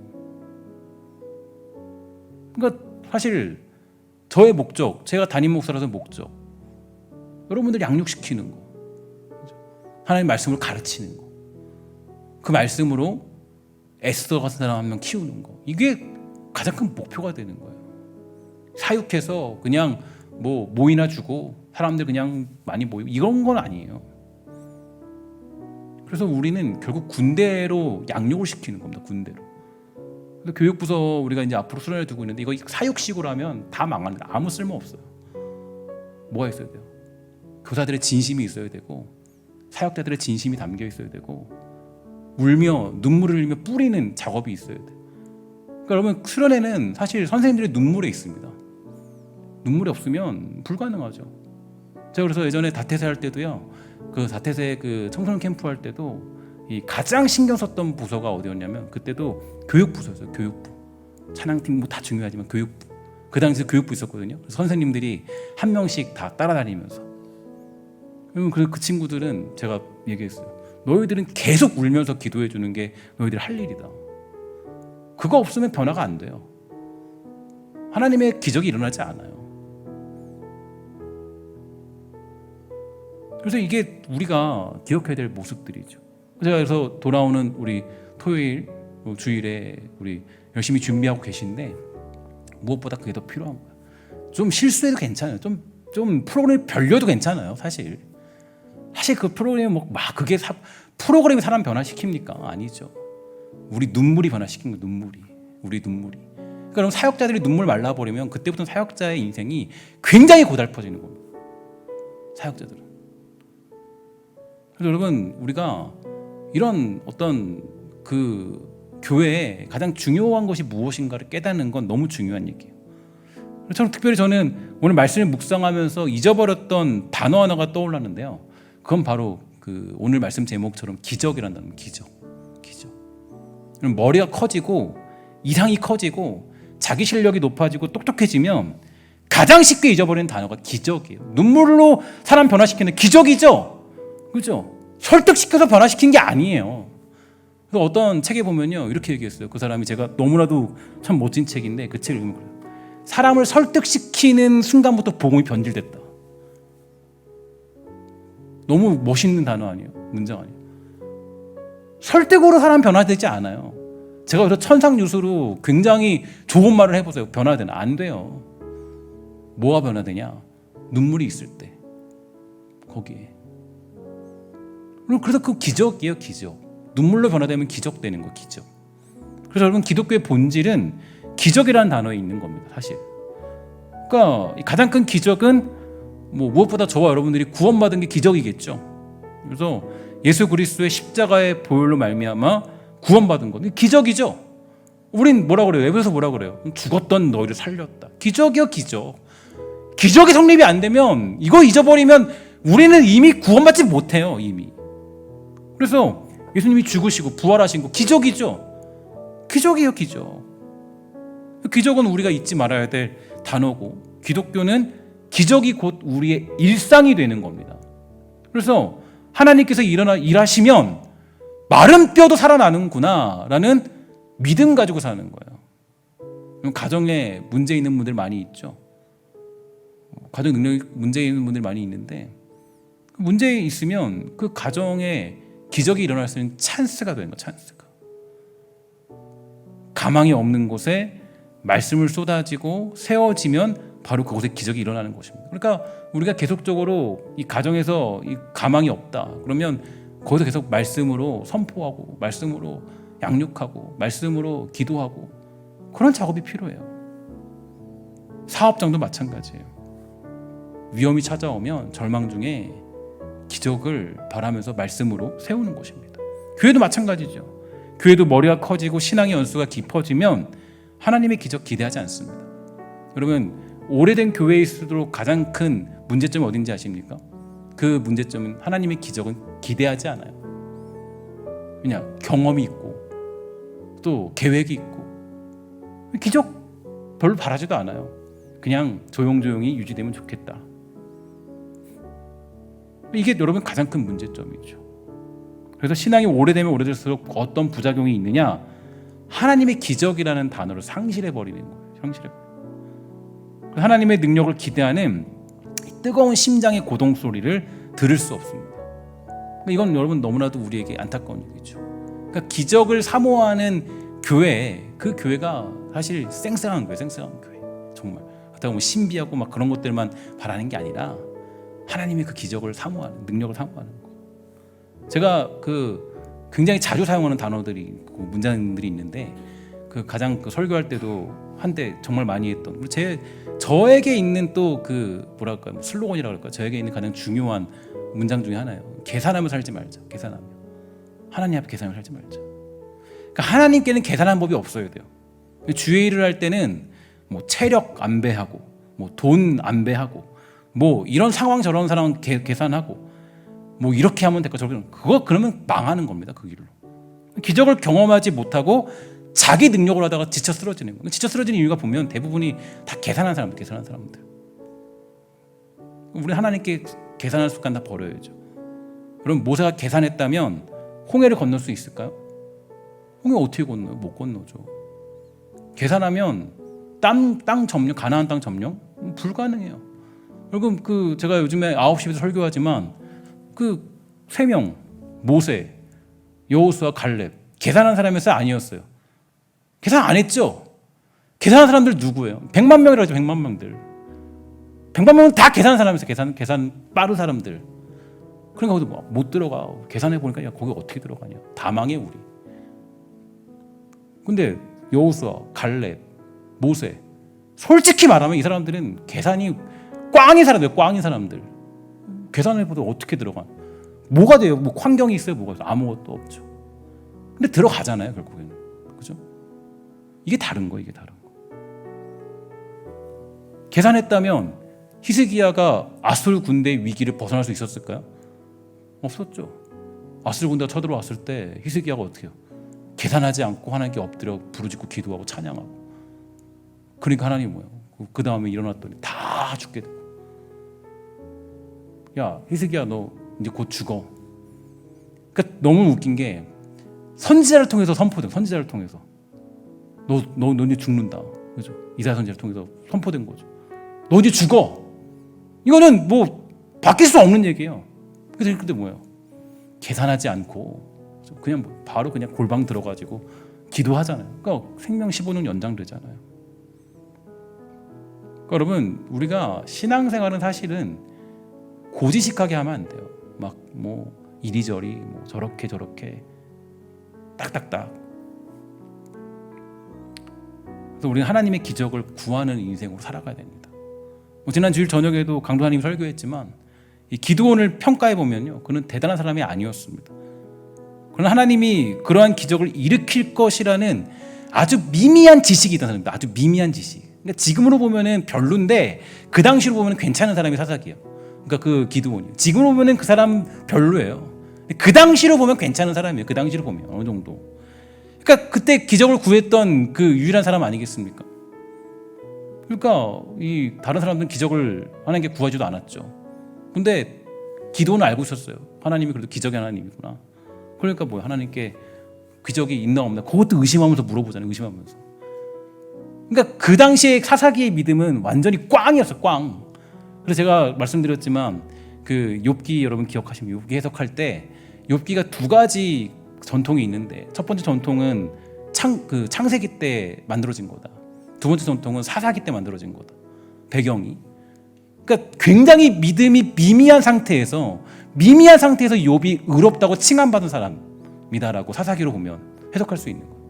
그러니까 사실 저의 목적, 제가 담임 목사라서 목적, 여러분들 양육시키는 거, 하나님 말씀을 가르치는 거, 그 말씀으로 에스더 같은 사람 한 명 키우는 거, 이게 가장 큰 목표가 되는 거예요. 사육해서 그냥 뭐 모이나 주고 사람들 그냥 많이 모이고 이런 건 아니에요. 그래서 우리는 결국 군대로 양육을 시키는 겁니다. 군대로. 그래서 교육부서 우리가 이제 앞으로 수련을 두고 있는데 이거 사육식으로 하면 다 망합니다. 아무 쓸모 없어요. 뭐가 있어야 돼요? 교사들의 진심이 있어야 되고 사역자들의 진심이 담겨 있어야 되고 울며 눈물을 흘리며 뿌리는 작업이 있어야 돼요. 그러니까 여러분 수련회는 사실 선생님들의 눈물에 있습니다. 눈물이 없으면 불가능하죠. 제가 그래서 예전에 다태세 할 때도요. 그 다태세 그 청소년 캠프 할 때도 이 가장 신경 썼던 부서가 어디였냐면 그때도 교육부서였어요. 교육부. 찬양팀 뭐 다 중요하지만 교육부. 그 당시에 교육부 있었거든요. 선생님들이 한 명씩 다 따라다니면서. 그러면 그 친구들은 제가 얘기했어요. 너희들은 계속 울면서 기도해 주는 게 너희들 할 일이다. 그거 없으면 변화가 안 돼요. 하나님의 기적이 일어나지 않아요. 그래서 이게 우리가 기억해야 될 모습들이죠. 제가 그래서 돌아오는 우리 토요일, 주일에 우리 열심히 준비하고 계신데 무엇보다 그게 더 필요한 거예요. 좀 실수해도 괜찮아요. 좀 프로그램 별려도 괜찮아요. 사실 그 프로그램이 그게 프로그램이 사람 변화시킵니까? 아니죠. 우리 눈물이 변화시킨 거예요. 우리 눈물이. 그러니까 그럼 사역자들이 눈물 말라버리면 그때부터 사역자의 인생이 굉장히 고달퍼지는 겁니다. 사역자들은. 그래서 여러분 우리가 이런 어떤 그 교회에 가장 중요한 것이 무엇인가를 깨닫는 건 너무 중요한 얘기예요. 특별히 저는 오늘 말씀을 묵상하면서 잊어버렸던 단어 하나가 떠올랐는데요. 그건 바로 그 오늘 말씀 제목처럼 기적이라는 단어입니다. 기적. 머리가 커지고 이상이 커지고 자기 실력이 높아지고 똑똑해지면 가장 쉽게 잊어버리는 단어가 기적이에요. 눈물로 사람 변화시키는 기적이죠. 그렇죠? 설득시켜서 변화시킨 게 아니에요. 그래서 어떤 책에 보면요 이렇게 얘기했어요. 그 사람이 제가 너무나도 참 멋진 책인데 그 책을 읽으면 그래요. 사람을 설득시키는 순간부터 복음이 변질됐다. 너무 멋있는 단어 아니에요? 문장 아니에요? 설득으로 사람 변화되지 않아요. 제가 그래서 천상유수로 굉장히 좋은 말을 해보세요. 변화되나? 안 돼요. 뭐가 변화되냐? 눈물이 있을 때 거기에. 그래서 그 기적이에요. 기적. 눈물로 변화되면 기적되는 거. 기적. 그래서 여러분 기독교의 본질은 기적이라는 단어에 있는 겁니다. 사실. 그러니까 가장 큰 기적은 무엇보다 저와 여러분들이 구원받은 게 기적이겠죠. 그래서 예수 그리스도의 십자가의 보혈로 말미암아 구원받은 것 기적이죠. 우린 뭐라 그래요? 에베소서 뭐라 그래요? 죽었던 너희를 살렸다. 기적이요, 기적. 기적이 성립이 안 되면 이거 잊어버리면 우리는 이미 구원받지 못해요. 이미. 그래서 예수님이 죽으시고 부활하신 거 기적이죠. 기적이에요, 기적. 기적은 우리가 잊지 말아야 될 단어고 기독교는 기적이 곧 우리의 일상이 되는 겁니다. 그래서 하나님께서 일하시면 마른 뼈도 살아나는구나 라는 믿음 가지고 사는 거예요. 가정에 문제 있는 분들 많이 있죠. 가정 능력이 문제 있는 분들 많이 있는데 문제 있으면 그 가정에 기적이 일어날 수 있는 찬스가 되는 거예요. 찬스가. 가망이 없는 곳에 말씀을 쏟아지고 세워지면 바로 그곳에 기적이 일어나는 것입니다. 그러니까 우리가 계속적으로 이 가정에서 이 가망이 없다 그러면 거기서 계속 말씀으로 선포하고 말씀으로 양육하고 말씀으로 기도하고 그런 작업이 필요해요. 사업장도 마찬가지예요. 위험이 찾아오면 절망 중에 기적을 바라면서 말씀으로 세우는 것입니다. 교회도 마찬가지죠. 교회도 머리가 커지고 신앙의 연수가 깊어지면 하나님의 기적 기대하지 않습니다. 여러분, 오래된 교회일수록 가장 큰 문제점이 어딘지 아십니까? 그 문제점은 하나님의 기적은 기대하지 않아요. 그냥 경험이 있고 또 계획이 있고 기적 별로 바라지도 않아요. 그냥 조용조용히 유지되면 좋겠다. 이게 여러분 가장 큰 문제점이죠. 그래서 신앙이 오래되면 오래될수록 어떤 부작용이 있느냐? 하나님의 기적이라는 단어를 상실해버리는 거예요. 하나님의 능력을 기대하는 뜨거운 심장의 고동 소리를 들을 수 없습니다. 이건 여러분 너무나도 우리에게 안타까운 얘기죠. 그러니까 기적을 사모하는 교회, 그 교회가 사실 쌩쌩한 거예요. 쌩쌩한 교회. 정말 그렇다고 뭐 신비하고 막 그런 것들만 바라는 게 아니라 하나님의 그 기적을 사모하는, 능력을 사모하는 거. 제가 굉장히 자주 사용하는 단어들이 있고 문장들이 있는데 가장 설교할 때도 한때 정말 많이 했던 저에게 있는 또 뭐랄까 슬로건이라고 할까, 저에게 있는 가장 중요한 문장 중에 하나예요. 계산하며 살지 말자. 계산하며 하나님 앞에 계산하며 살지 말자. 그러니까 하나님께는 계산하는 법이 없어야 돼요. 주의 일을 할 때는 뭐 체력 안배하고 뭐 돈 안배하고 뭐 이런 상황 저런 상황 계산하고 뭐 이렇게 하면 될까 저렇게 그러면 망하는 겁니다. 그 길로. 기적을 경험하지 못하고 자기 능력으로 하다가 지쳐 쓰러지는 거예요. 지쳐 쓰러지는 이유가 보면 대부분이 다 계산한 사람들. 우리 하나님께 계산할 습관 다 버려야죠. 그럼 모세가 계산했다면 홍해를 건널 수 있을까요? 홍해 어떻게 건너요? 못 건너죠. 계산하면 땅 점령, 가나안 땅 점령 불가능해요. 여러분 제가 요즘에 9시부터 설교하지만 3명 모세, 여호수아, 갈렙 계산한 사람이었어요? 아니었어요? 계산 안 했죠? 계산한 사람들 누구예요? 100만 명이라고 하죠. 100만 명들. 100만 명은 다 계산한 사람이었어요. 계산 빠른 사람들. 그러니까 거기 못 들어가. 계산해 보니까 야, 거기 어떻게 들어가냐. 다 망해 우리. 근데 여호수아, 갈렙, 모세 솔직히 말하면 이 사람들은 계산이 꽝인 사람들. 계산해보다 어떻게 들어가? 뭐가 돼요? 뭐 환경이 있어요? 뭐가 있어요? 아무것도 없죠. 근데 들어가잖아요, 결국에는. 그죠? 이게 다른 거. 계산했다면 히스기야가 아수르 군대의 위기를 벗어날 수 있었을까요? 없었죠. 아수르 군대가 쳐들어왔을 때 히스기야가 어떻게 해요? 계산하지 않고 하나님께 엎드려 부르짖고 기도하고 찬양하고. 그러니까 하나님이 뭐예요? 그 다음에 일어났더니 다 죽게 되고. 야, 히스기야 너 이제 곧 죽어. 그러니까 너무 웃긴 게 선지자를 통해서 선포된, 선지자를 통해서 너 이제 죽는다. 그죠? 이사야 선지자를 통해서 선포된 거죠. 너 이제 죽어. 이거는 뭐 바뀔 수 없는 얘기예요. 그래서 그때 뭐예요? 계산하지 않고 그냥 바로 그냥 골방 들어가지고 기도하잖아요. 그러니까 생명 15년 연장되잖아요. 그러니까 여러분, 우리가 신앙생활은 사실은 고지식하게 하면 안 돼요. 막 뭐 이리저리 뭐 저렇게 딱딱딱. 그래서 우리는 하나님의 기적을 구하는 인생으로 살아가야 됩니다. 지난 주일 저녁에도 강도사님이 설교했지만 이 기드온을 평가해 보면요, 그는 대단한 사람이 아니었습니다. 그러나 하나님이 그러한 기적을 일으킬 것이라는 아주 미미한 지식이 있던 사람입니다. 아주 미미한 지식. 그러니까 지금으로 보면은 별론데 그 당시로 보면 괜찮은 사람이 사사기예요. 그러니까 그 기드온이. 지금으로 보면은 그 사람 별로예요. 그 당시로 보면 괜찮은 사람이에요. 그 당시로 보면 어느 정도. 그러니까 그때 기적을 구했던 그 유일한 사람 아니겠습니까? 그러니까 이 다른 사람들은 기적을 하나님께 구하지도 않았죠. 근데 기도는 알고 있었어요. 하나님이 그래도 기적의 하나님이구나. 그러니까 뭐야, 하나님께 기적이 있나 없나 그것도 의심하면서 물어보잖아요. 의심하면서. 그러니까 그 당시에 사사기의 믿음은 완전히 꽝이었어요. 꽝. 그래서 제가 말씀드렸지만 그 욥기 여러분 기억하시면 욥기 해석할 때 욥기가 두 가지 전통이 있는데 첫 번째 전통은 창세기 때 만들어진 거다. 두 번째 전통은 사사기 때 만들어진 거다. 배경이. 그러니까 굉장히 믿음이 미미한 상태에서 욥이 의롭다고 칭함받은 사람이다라고 사사기로 보면 해석할 수 있는 거예요.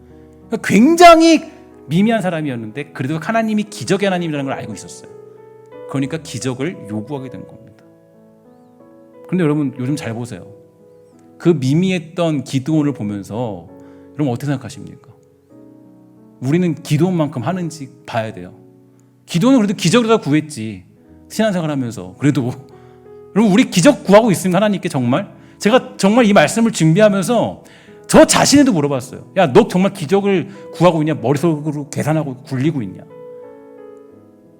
그러니까 굉장히 미미한 사람이었는데 그래도 하나님이 기적의 하나님이라는 걸 알고 있었어요. 그러니까 기적을 요구하게 된 겁니다. 그런데 여러분 요즘 잘 보세요. 그 미미했던 기드온을 보면서 여러분 어떻게 생각하십니까? 우리는 기드온만큼 하는지 봐야 돼요. 기드온은 그래도 기적을 다 구했지. 신앙생활 하면서 그래도 여러분 우리 기적 구하고 있습니까? 하나님께 정말? 제가 정말 이 말씀을 준비하면서 저 자신에도 물어봤어요. 야, 너 정말 기적을 구하고 있냐? 머릿속으로 계산하고 굴리고 있냐?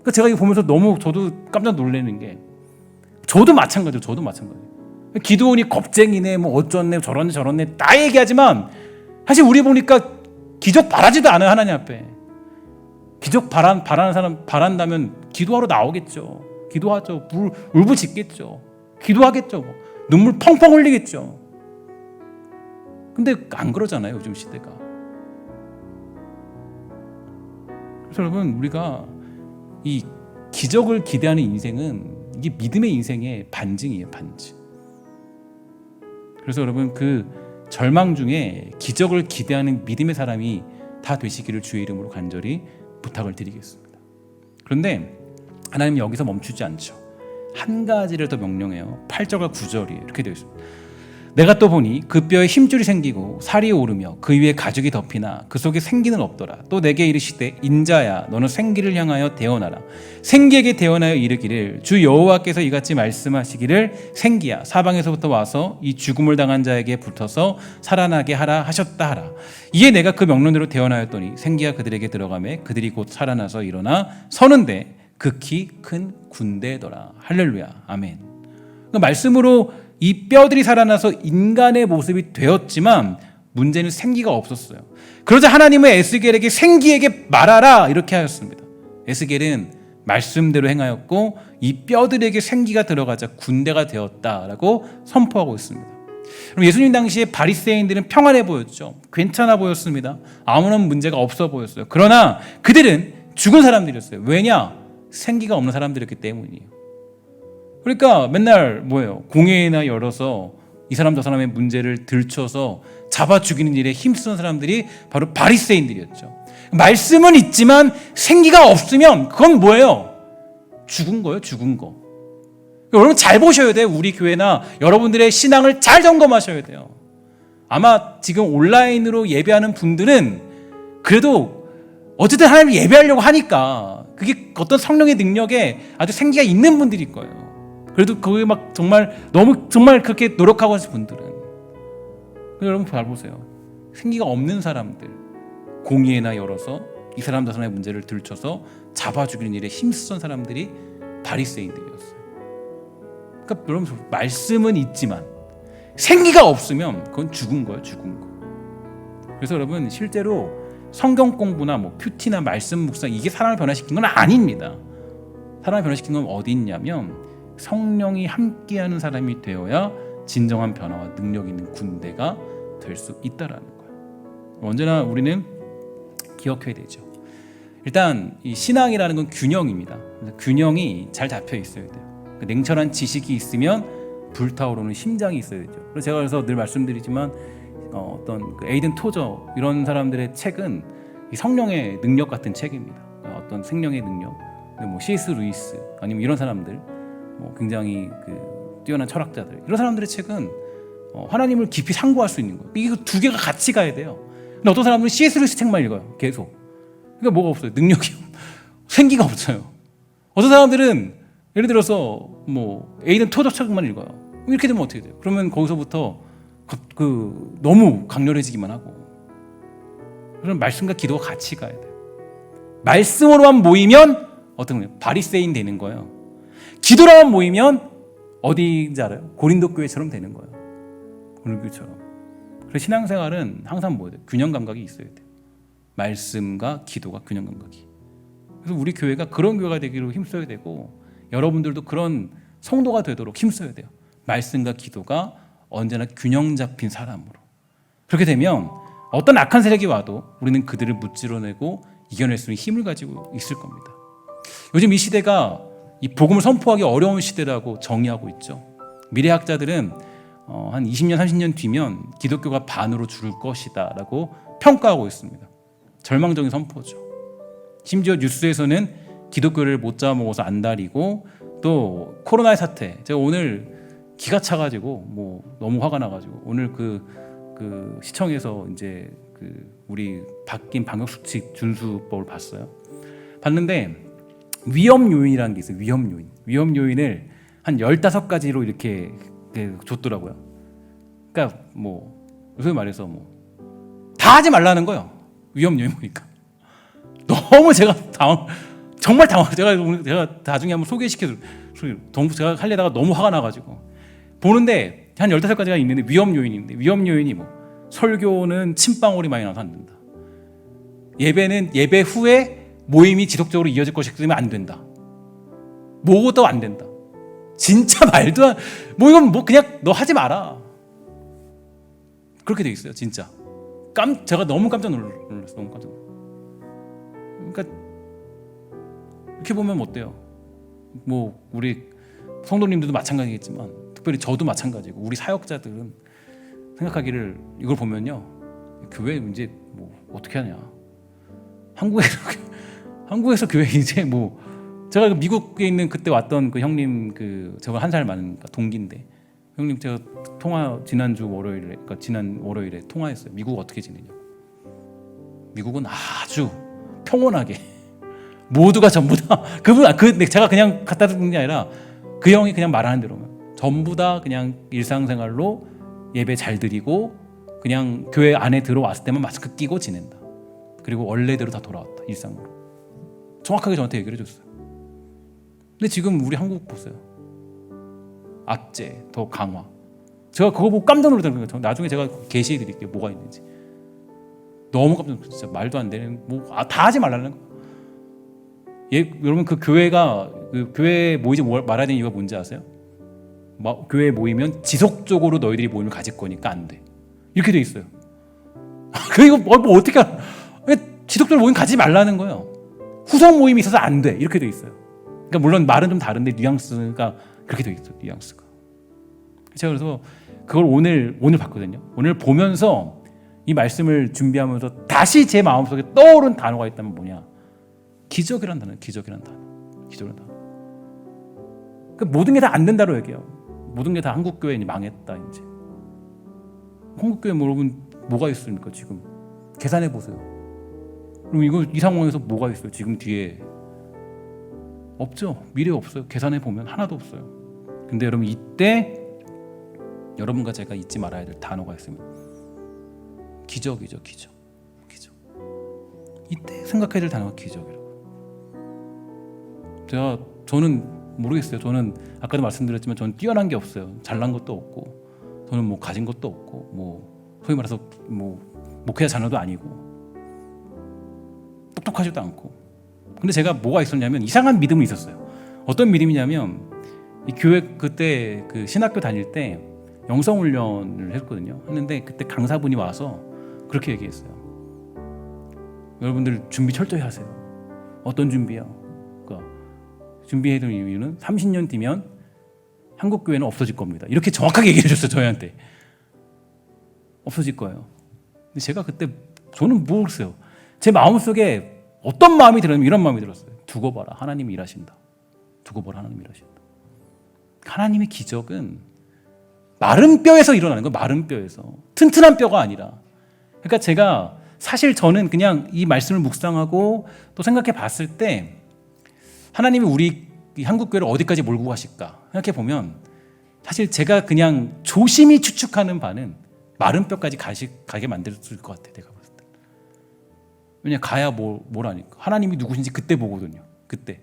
그러니까 제가 이거 보면서 너무 저도 깜짝 놀라는 게 저도 마찬가지예요. 저도 마찬가지예요. 기드온이 겁쟁이네, 뭐 어쩌네, 저러네 다 얘기하지만 사실 우리 보니까 기적 바라지도 않아요. 하나님 앞에. 기적 바라는 사람 바란다면 기도하러 나오겠죠. 기도하죠. 울부짖겠죠. 기도하겠죠. 뭐. 눈물 펑펑 흘리겠죠. 근데 안 그러잖아요. 요즘 시대가. 그래서 여러분 우리가 이 기적을 기대하는 인생은 이게 믿음의 인생의 반증이에요. 반증. 그래서 여러분 그 절망 중에 기적을 기대하는 믿음의 사람이 다 되시기를 주의 이름으로 간절히 부탁을 드리겠습니다. 그런데 하나님은 여기서 멈추지 않죠. 한 가지를 더 명령해요. 8절과 9절이 이렇게 되어 있습니다. 내가 또 보니 그 뼈에 힘줄이 생기고 살이 오르며 그 위에 가죽이 덮이나 그 속에 생기는 없더라. 또 내게 이르시되 인자야 너는 생기를 향하여 대언하라. 생기에게 대언하여 이르기를 주 여호와께서 이같이 말씀하시기를 생기야 사방에서부터 와서 이 죽음을 당한 자에게 붙어서 살아나게 하라 하셨다 하라. 이에 내가 그 명령대로 대언하였더니 생기가 그들에게 들어가매 그들이 곧 살아나서 일어나 서는데 극히 큰 군대더라. 할렐루야. 아멘. 그 말씀으로 이 뼈들이 살아나서 인간의 모습이 되었지만 문제는 생기가 없었어요. 그러자 하나님은 에스겔에게 생기에게 말하라 이렇게 하였습니다. 에스겔은 말씀대로 행하였고 이 뼈들에게 생기가 들어가자 군대가 되었다라고 선포하고 있습니다. 그럼 예수님 당시에 바리새인들은 평안해 보였죠. 괜찮아 보였습니다. 아무런 문제가 없어 보였어요. 그러나 그들은 죽은 사람들이었어요. 왜냐? 생기가 없는 사람들이었기 때문이에요. 그러니까 맨날 뭐예요? 공회나 열어서 이 사람 저 사람의 문제를 들춰서 잡아 죽이는 일에 힘쓰는 사람들이 바로 바리새인들이었죠. 말씀은 있지만 생기가 없으면 그건 뭐예요? 죽은 거예요. 죽은 거. 여러분 잘 보셔야 돼요. 우리 교회나 여러분들의 신앙을 잘 점검하셔야 돼요. 아마 지금 온라인으로 예배하는 분들은 그래도 어쨌든 하나님을 예배하려고 하니까 그게 어떤 성령의 능력에 아주 생기가 있는 분들일 거예요. 그래도 거기 막 정말 너무 정말 그렇게 노력하고 하신 분들은 여러분 잘 보세요. 생기가 없는 사람들 공의회나 열어서 이 사람 저 사람의 문제를 들춰서 잡아 죽이는 일에 힘쓰던 사람들이 바리새인들이었어요. 그러니까 여러분 말씀은 있지만 생기가 없으면 그건 죽은 거예요. 죽은 거. 그래서 여러분 실제로 성경 공부나 뭐 큐티나 말씀 묵상 이게 사람을 변화시킨 건 아닙니다. 사람을 변화시킨 건 어디 있냐면 성령이 함께하는 사람이 되어야 진정한 변화와 능력 있는 군대가 될 수 있다라는 거예요. 언제나 우리는 기억해야 되죠. 일단 이 신앙이라는 건 균형입니다. 균형이 잘 잡혀 있어야 돼요. 냉철한 지식이 있으면 불타오르는 심장이 있어야죠. 그래서 제가 늘 말씀드리지만 어떤 그 에이든 토저 이런 사람들의 책은 이 성령의 능력 같은 책입니다. 어떤 생명의 능력, 뭐 C.S. 루이스 아니면 이런 사람들. 굉장히 그 뛰어난 철학자들 이런 사람들의 책은 하나님을 깊이 상고할 수 있는 거예요. 이게 두 개가 같이 가야 돼요. 근데 어떤 사람들은 C.S. 루이스 책만 읽어요. 계속. 그러니까 뭐가 없어요. 능력이 생기가 없어요. 어떤 사람들은 예를 들어서 뭐 에이든 토저 책만 읽어요. 이렇게 되면 어떻게 돼요? 그러면 거기서부터 너무 강렬해지기만 하고. 그럼 말씀과 기도가 같이 가야 돼요. 말씀으로만 모이면 어떤 거예요? 바리새인 되는 거예요. 기도로만 모이면 어디인지 알아요? 고린도 교회처럼 되는 거예요. 고린도 교회처럼. 그래서 신앙생활은 항상 뭐예요? 균형 감각이 있어야 돼요. 말씀과 기도가 균형 감각이. 그래서 우리 교회가 그런 교회가 되기로 힘써야 되고 여러분들도 그런 성도가 되도록 힘써야 돼요. 말씀과 기도가 언제나 균형 잡힌 사람으로. 그렇게 되면 어떤 악한 세력이 와도 우리는 그들을 무찌러내고 이겨낼 수 있는 힘을 가지고 있을 겁니다. 요즘 이 시대가 이 복음을 선포하기 어려운 시대라고 정의하고 있죠. 미래학자들은 한 20년, 30년 뒤면 기독교가 반으로 줄을 것이다 라고 평가하고 있습니다. 절망적인 선포죠. 심지어 뉴스에서는 기독교를 못 잡아먹어서 안달이고, 또 코로나의 사태, 제가 오늘 기가 차가지고 뭐 너무 화가 나가지고 오늘 그 시청에서 이제 우리 바뀐 방역수칙 준수법을 봤는데 위험 요인이라는 게 있어요. 위험 요인을 한 15가지로 이렇게 줬더라고요. 그러니까 뭐 요새 말해서 뭐 다 하지 말라는 거예요. 위험 요인 보니까 너무 제가 정말 당황. 제가 나중에 한번 소개시켜줄. 제가 하려다가 너무 화가 나가지고 보는데 한 15가지가 있는데 위험 요인인데, 위험 요인이 뭐 설교는 침방울이 많이 나서 안 된다. 예배는 예배 후에 모임이 지속적으로 이어질 것이기 때문에 안 된다. 뭐도 안 된다. 진짜 말도 안, 뭐 이건 뭐 그냥 너 하지 마라. 그렇게 돼 있어요, 진짜. 제가 너무 깜짝 놀랐어요. 너무 깜짝 놀랐어요. 그러니까 이렇게 보면 어때요? 뭐 우리 성도님들도 마찬가지겠지만, 특별히 저도 마찬가지고, 우리 사역자들은 생각하기를, 이걸 보면요, 교회 이제 뭐 어떻게 하냐, 한국에서 교회 이제 뭐, 제가 미국에 있는 그때 왔던 그 형님, 제가 한 살 많은 동기인데, 형님 제가 지난 월요일에 통화했어요. 미국 어떻게 지내냐고. 미국은 아주 평온하게 모두가 전부 다 제가 그냥 갖다 듣는 게 아니라 그 형이 그냥 말하는 대로면 전부 다 그냥 일상생활로 예배 잘 드리고, 그냥 교회 안에 들어왔을 때만 마스크 끼고 지낸다. 그리고 원래대로 다 돌아왔다, 일상으로. 정확하게 저한테 얘기를 해줬어요. 근데 지금 우리 한국 보세요. 압제, 더 강화. 제가 그거 보고 깜짝 놀랐다는 거예요. 나중에 제가 게시해 드릴게요, 뭐가 있는지. 너무 깜짝 놀랐어요. 진짜 말도 안 되는, 다 하지 말라는 거예요. 여러분, 그 교회에 모이지 말아야 되는 이유가 뭔지 아세요? 교회에 모이면 지속적으로 너희들이 모임을 가질 거니까 안 돼. 이렇게 돼 있어요. 이거 뭐 어떻게 지속적으로 모임 가지 말라는 거예요. 후속 모임이 있어서 안 돼. 이렇게 돼 있어요. 그러니까 물론 말은 좀 다른데 뉘앙스가 그렇게 돼 있어요. 뉘앙스가. 제가 그래서 그걸 오늘 봤거든요. 오늘 보면서 이 말씀을 준비하면서 다시 제 마음속에 떠오른 단어가 있다면 뭐냐? 기적이란 단어. 그 모든 게 다 안 된다고 얘기해요. 모든 게 다 한국교회 망했다 이제. 한국교회 여러분 뭐가 있습니까 지금? 계산해 보세요. 그럼 이 상황에서 뭐가 있어요? 지금 뒤에 없죠. 미래 없어요. 계산해 보면 하나도 없어요. 근데 여러분, 이때 여러분과 제가 잊지 말아야 될 단어가 있습니다. 기적이죠, 기적. 이때 생각해야 될 단어가 기적이라고. 저는 모르겠어요. 저는 아까도 말씀드렸지만 저는 뛰어난 게 없어요. 잘난 것도 없고, 저는 뭐 가진 것도 없고, 뭐 소위 말해서 뭐 목회자 자녀도 아니고, 똑똑하지도 않고. 근데 제가 뭐가 있었냐면 이상한 믿음이 있었어요. 어떤 믿음이냐면, 이 교회 그때 그 신학교 다닐 때 영성 훈련을 했거든요. 했는데 그때 강사분이 와서 그렇게 얘기했어요. 여러분들 준비 철저히 하세요. 어떤 준비요? 준비해야 될 이유는 30년 뒤면 한국 교회는 없어질 겁니다. 이렇게 정확하게 얘기해 줬어요. 저희한테. 없어질 거예요. 근데 제가 그때 저는 모르겠어요. 제 마음속에 어떤 마음이 들었냐면 이런 마음이 들었어요. 두고 봐라. 하나님이 일하신다. 하나님의 기적은 마른 뼈에서 일어나는 거예요. 마른 뼈에서. 튼튼한 뼈가 아니라. 그러니까 제가 사실 저는 그냥 이 말씀을 묵상하고 또 생각해 봤을 때, 하나님이 우리 한국교회를 어디까지 몰고 가실까 생각해 보면, 사실 제가 그냥 조심히 추측하는 바는 마른 뼈까지 가게 만들었을 것 같아요. 내가 봤을 때. 왜냐, 가야 뭐라니까. 하나님이 누구신지 그때 보거든요. 그때.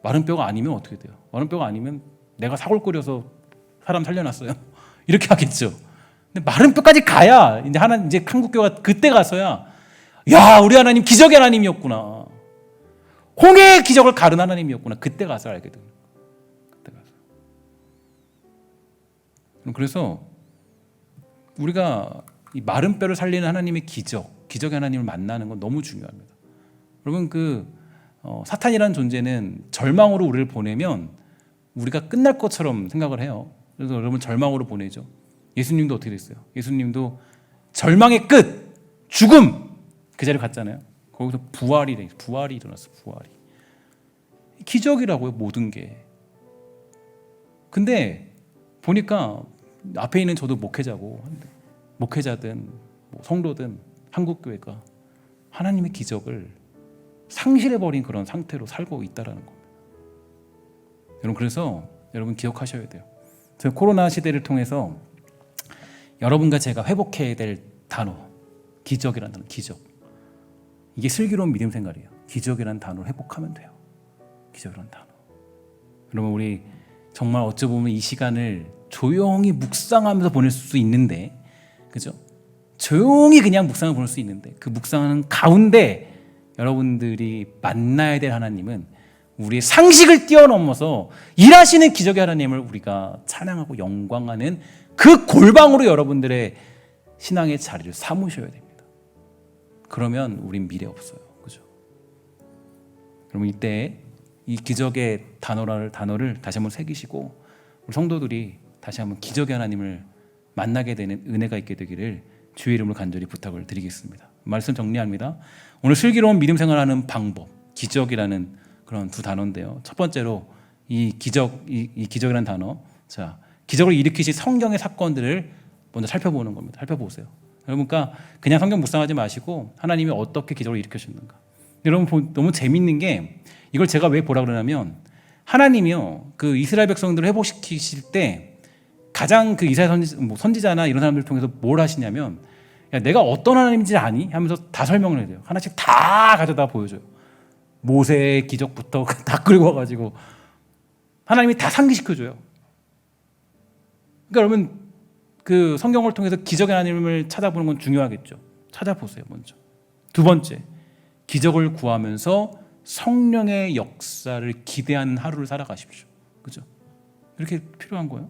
마른 뼈가 아니면 어떻게 돼요? 마른 뼈가 아니면 내가 사골 끓여서 사람 살려놨어요. 이렇게 하겠죠. 근데 마른 뼈까지 가야 이제 한국교회가 그때 가서야, 야, 우리 하나님 기적의 하나님이었구나. 홍해의 기적을 가른 하나님이었구나. 그때 가서 알게 됩니다. 그때 가서. 그래서 우리가 이 마른 뼈를 살리는 하나님의 기적의 하나님을 만나는 건 너무 중요합니다. 여러분, 사탄이라는 존재는 절망으로 우리를 보내면 우리가 끝날 것처럼 생각을 해요. 그래서 여러분 절망으로 보내죠. 예수님도 어떻게 됐어요? 예수님도 절망의 끝, 죽음, 그 자리에 갔잖아요. 거기서 부활이 일어났어. 부활이. 기적이라고요, 모든 게. 근데 보니까 앞에 있는 저도 목회자든 뭐 성도든 한국교회가 하나님의 기적을 상실해버린 그런 상태로 살고 있다는 겁니다. 여러분, 그래서 여러분 기억하셔야 돼요. 저 코로나 시대를 통해서 여러분과 제가 회복해야 될 단어, 기적이라는 단어, 기적. 이게 슬기로운 믿음 생활이에요. 기적이라는 단어를 회복하면 돼요. 기적이라는 단어. 여러분, 우리 정말 어찌 보면 이 시간을 조용히 묵상하면서 보낼 수 있는데, 그죠? 조용히 그냥 묵상을 보낼 수 있는데, 그 묵상하는 가운데 여러분들이 만나야 될 하나님은 우리의 상식을 뛰어넘어서 일하시는 기적의 하나님을 우리가 찬양하고 영광하는 그 골방으로 여러분들의 신앙의 자리를 삼으셔야 됩니다. 그러면 우린 미래 없어요. 그죠? 여러분, 이때 이 기적의 단어를 다시 한번 새기시고 우리 성도들이 다시 한번 기적의 하나님을 만나게 되는 은혜가 있게 되기를 주의 이름으로 간절히 부탁을 드리겠습니다. 말씀 정리합니다. 오늘 슬기로운 믿음 생활하는 방법, 기적이라는 그런 두 단어인데요. 첫 번째로 이 기적이라는 단어, 자, 기적을 일으키신 성경의 사건들을 먼저 살펴보는 겁니다. 살펴보세요. 여러분과 그냥 성경 묵상하지 마시고 하나님이 어떻게 기적을 일으키셨는가. 여러분, 너무 재밌는 게 이걸 제가 왜 보라 그러냐면 하나님이요, 그 이스라엘 백성들을 회복시키실 때 가장 그 이스라엘 선지자나 이런 사람들을 통해서 뭘 하시냐면, 야, 내가 어떤 하나님인지 아니? 하면서 다 설명을 해줘요. 하나씩 다 가져다 보여줘요. 모세의 기적부터 다 끌고 와가지고 하나님이 다 상기시켜줘요. 그러니까 여러분, 그 성경을 통해서 기적의 하나님을 찾아보는 건 중요하겠죠. 찾아보세요, 먼저. 두 번째, 기적을 구하면서 성령의 역사를 기대하는 하루를 살아가십시오. 그죠? 이렇게 필요한 거예요.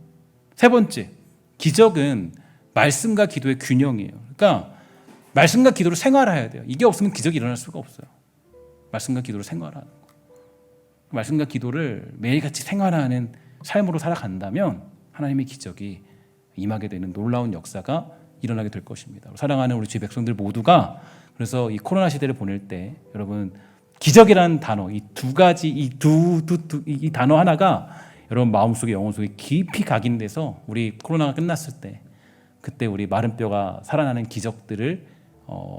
세 번째, 기적은 말씀과 기도의 균형이에요. 그러니까 말씀과 기도를 생활해야 돼요. 이게 없으면 기적이 일어날 수가 없어요. 말씀과 기도를 생활하는 거. 말씀과 기도를 매일같이 생활하는 삶으로 살아간다면 하나님의 기적이 임하게 되는 놀라운 역사가 일어나게 될 것입니다. 사랑하는 우리 주의 백성들 모두가 그래서 이 코로나 시대를 보낼 때 여러분, 기적이라는 단어, 이 두 가지, 이 단어 하나가 여러분 마음속에, 영혼 속에 깊이 각인돼서 우리 코로나가 끝났을 때 그때 우리 마른 뼈가 살아나는 기적들을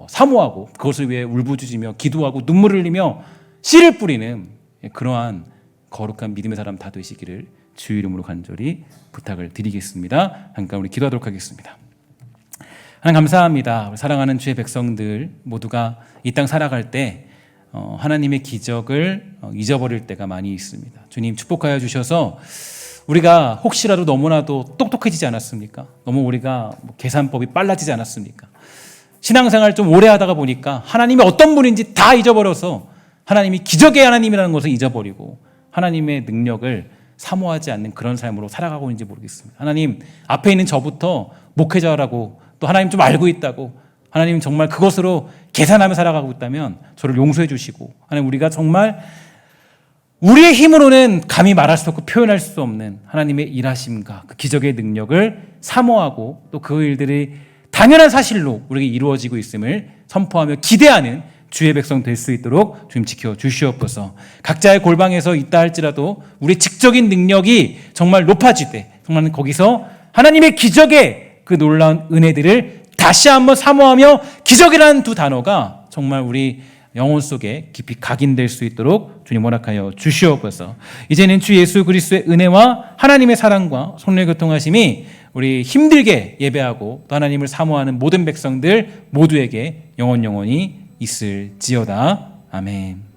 사모하고 그것을 위해 울부짖으며 기도하고 눈물을 흘리며 씨를 뿌리는 그러한 거룩한 믿음의 사람 다 되시기를 주의 이름으로 간절히 부탁을 드리겠습니다. 잠깐 우리 기도하도록 하겠습니다. 하나님, 감사합니다. 사랑하는 주의 백성들 모두가 이 땅 살아갈 때 하나님의 기적을 잊어버릴 때가 많이 있습니다. 주님, 축복하여 주셔서 우리가 혹시라도 너무나도 똑똑해지지 않았습니까? 너무 우리가 계산법이 빨라지지 않았습니까? 신앙생활 좀 오래 하다가 보니까 하나님이 어떤 분인지 다 잊어버려서 하나님이 기적의 하나님이라는 것을 잊어버리고 하나님의 능력을 사모하지 않는 그런 삶으로 살아가고 있는지 모르겠습니다. 하나님, 앞에 있는 저부터 목회자라고 또 하나님 좀 알고 있다고 하나님 정말 그것으로 계산하며 살아가고 있다면 저를 용서해 주시고, 하나님, 우리가 정말 우리의 힘으로는 감히 말할 수 없고 표현할 수 없는 하나님의 일하심과 그 기적의 능력을 사모하고 또 그 일들이 당연한 사실로 우리에게 이루어지고 있음을 선포하며 기대하는 주의 백성 될 수 있도록 주님 지켜 주시옵소서. 각자의 골방에서 있다 할지라도 우리의 직접적인 능력이 정말 높아지되 정말 거기서 하나님의 기적의 그 놀라운 은혜들을 다시 한번 사모하며 기적이라는 두 단어가 정말 우리 영혼 속에 깊이 각인될 수 있도록 주님 허락하여 주시옵소서. 이제는 주 예수 그리스도의 은혜와 하나님의 사랑과 성령의 교통하심이 우리 힘들게 예배하고 또 하나님을 사모하는 모든 백성들 모두에게 영원히 있을지어다. 아멘.